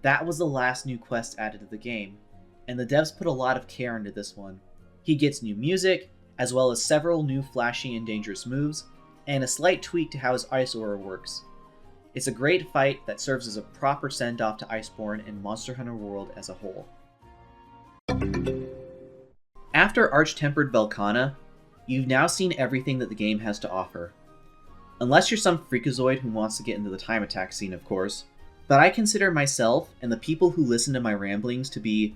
that was the last new quest added to the game, and the devs put a lot of care into this one. He gets new music, as well as several new flashy and dangerous moves, and a slight tweak to how his Ice Aura works. It's a great fight that serves as a proper send-off to Iceborne and Monster Hunter World as a whole. After Arch-Tempered Velkhana, you've now seen everything that the game has to offer. Unless you're some freakazoid who wants to get into the time attack scene, of course, but I consider myself and the people who listen to my ramblings to be,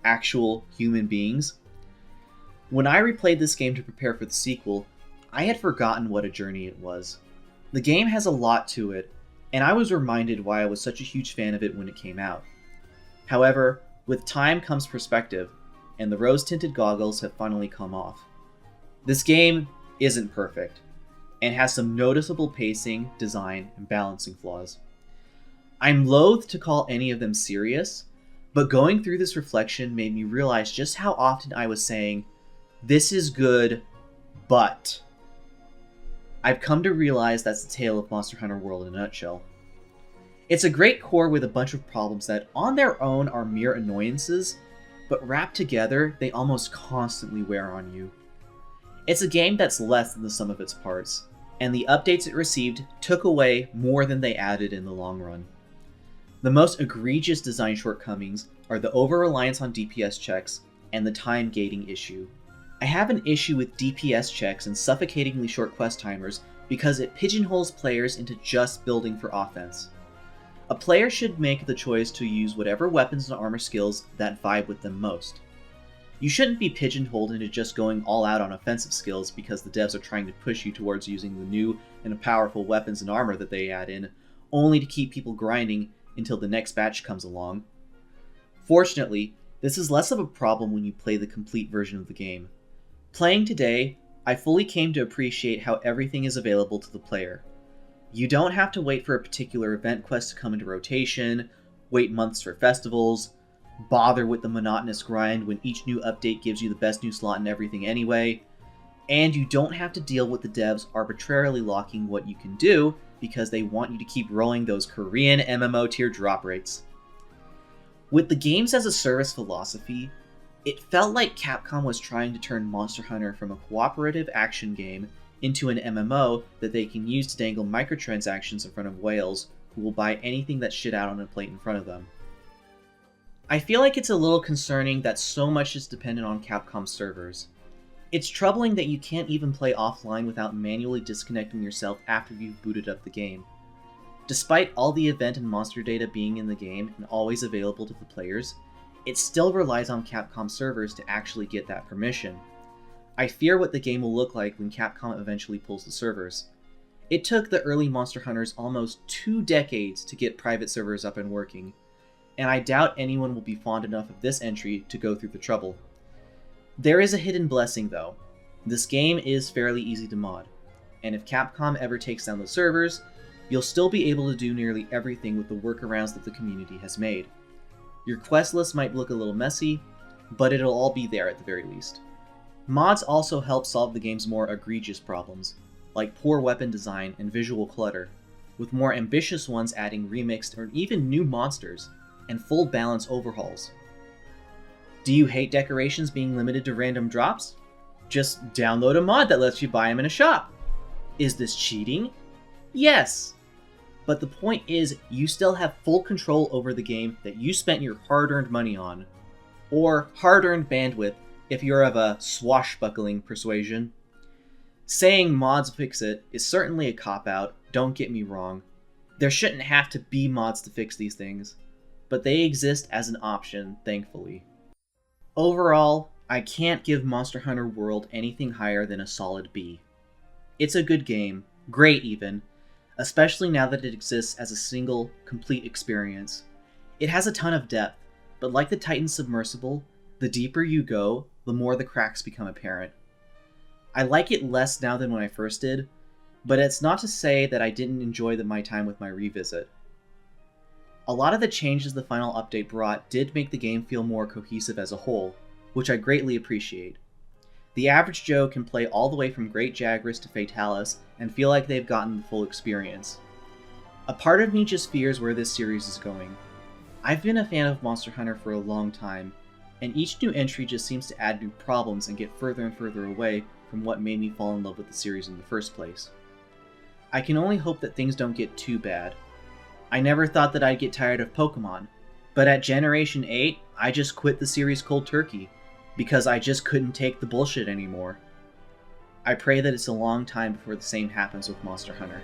actual human beings. When I replayed this game to prepare for the sequel, I had forgotten what a journey it was. The game has a lot to it, and I was reminded why I was such a huge fan of it when it came out. However, with time comes perspective, and the rose-tinted goggles have finally come off. This game isn't perfect, and has some noticeable pacing, design, and balancing flaws. I'm loath to call any of them serious, but going through this reflection made me realize just how often I was saying, "This is good, but..." I've come to realize that's the tale of Monster Hunter World in a nutshell. It's a great core with a bunch of problems that on their own are mere annoyances, but wrapped together, they almost constantly wear on you. It's a game that's less than the sum of its parts, and the updates it received took away more than they added in the long run. The most egregious design shortcomings are the over-reliance on DPS checks and the time gating issue. I have an issue with DPS checks and suffocatingly short quest timers because it pigeonholes players into just building for offense. A player should make the choice to use whatever weapons and armor skills that vibe with them most. You shouldn't be pigeonholed into just going all out on offensive skills because the devs are trying to push you towards using the new and powerful weapons and armor that they add in, only to keep people grinding until the next batch comes along. Fortunately, this is less of a problem when you play the complete version of the game. Playing today, I fully came to appreciate how everything is available to the player. You don't have to wait for a particular event quest to come into rotation, wait months for festivals, bother with the monotonous grind when each new update gives you the best new slot and everything anyway, and you don't have to deal with the devs arbitrarily locking what you can do because they want you to keep rolling those Korean MMO tier drop rates. With the games as a service philosophy, it felt like Capcom was trying to turn Monster Hunter from a cooperative action game into an MMO that they can use to dangle microtransactions in front of whales who will buy anything that's shit out on a plate in front of them. I feel like it's a little concerning that so much is dependent on Capcom servers. It's troubling that you can't even play offline without manually disconnecting yourself after you've booted up the game. Despite all the event and monster data being in the game and always available to the players, it still relies on Capcom servers to actually get that permission. I fear what the game will look like when Capcom eventually pulls the servers. It took the early Monster Hunters almost 2 decades to get private servers up and working, and I doubt anyone will be fond enough of this entry to go through the trouble. There is a hidden blessing though. This game is fairly easy to mod, and if Capcom ever takes down the servers, you'll still be able to do nearly everything with the workarounds that the community has made. Your quest list might look a little messy, but it'll all be there at the very least. Mods also help solve the game's more egregious problems, like poor weapon design and visual clutter, with more ambitious ones adding remixed or even new monsters, and full balance overhauls. Do you hate decorations being limited to random drops? Just download a mod that lets you buy them in a shop. Is this cheating? Yes! But the point is, you still have full control over the game that you spent your hard-earned money on. Or hard-earned bandwidth, if you're of a swashbuckling persuasion. Saying mods fix it is certainly a cop-out, don't get me wrong. There shouldn't have to be mods to fix these things, but they exist as an option, thankfully. Overall, I can't give Monster Hunter World anything higher than a solid B. It's a good game, great even, especially now that it exists as a single, complete experience. It has a ton of depth, but like the Titan Submersible, the deeper you go, the more the cracks become apparent. I like it less now than when I first did, but it's not to say that I didn't enjoy my time with my revisit. A lot of the changes the final update brought did make the game feel more cohesive as a whole, which I greatly appreciate. The average Joe can play all the way from Great Jagras to Fatalis and feel like they've gotten the full experience. A part of me just fears where this series is going. I've been a fan of Monster Hunter for a long time, and each new entry just seems to add new problems and get further and further away from what made me fall in love with the series in the first place. I can only hope that things don't get too bad. I never thought that I'd get tired of Pokemon, but at Generation 8, I just quit the series cold turkey, because I just couldn't take the bullshit anymore. I pray that it's a long time before the same happens with Monster Hunter.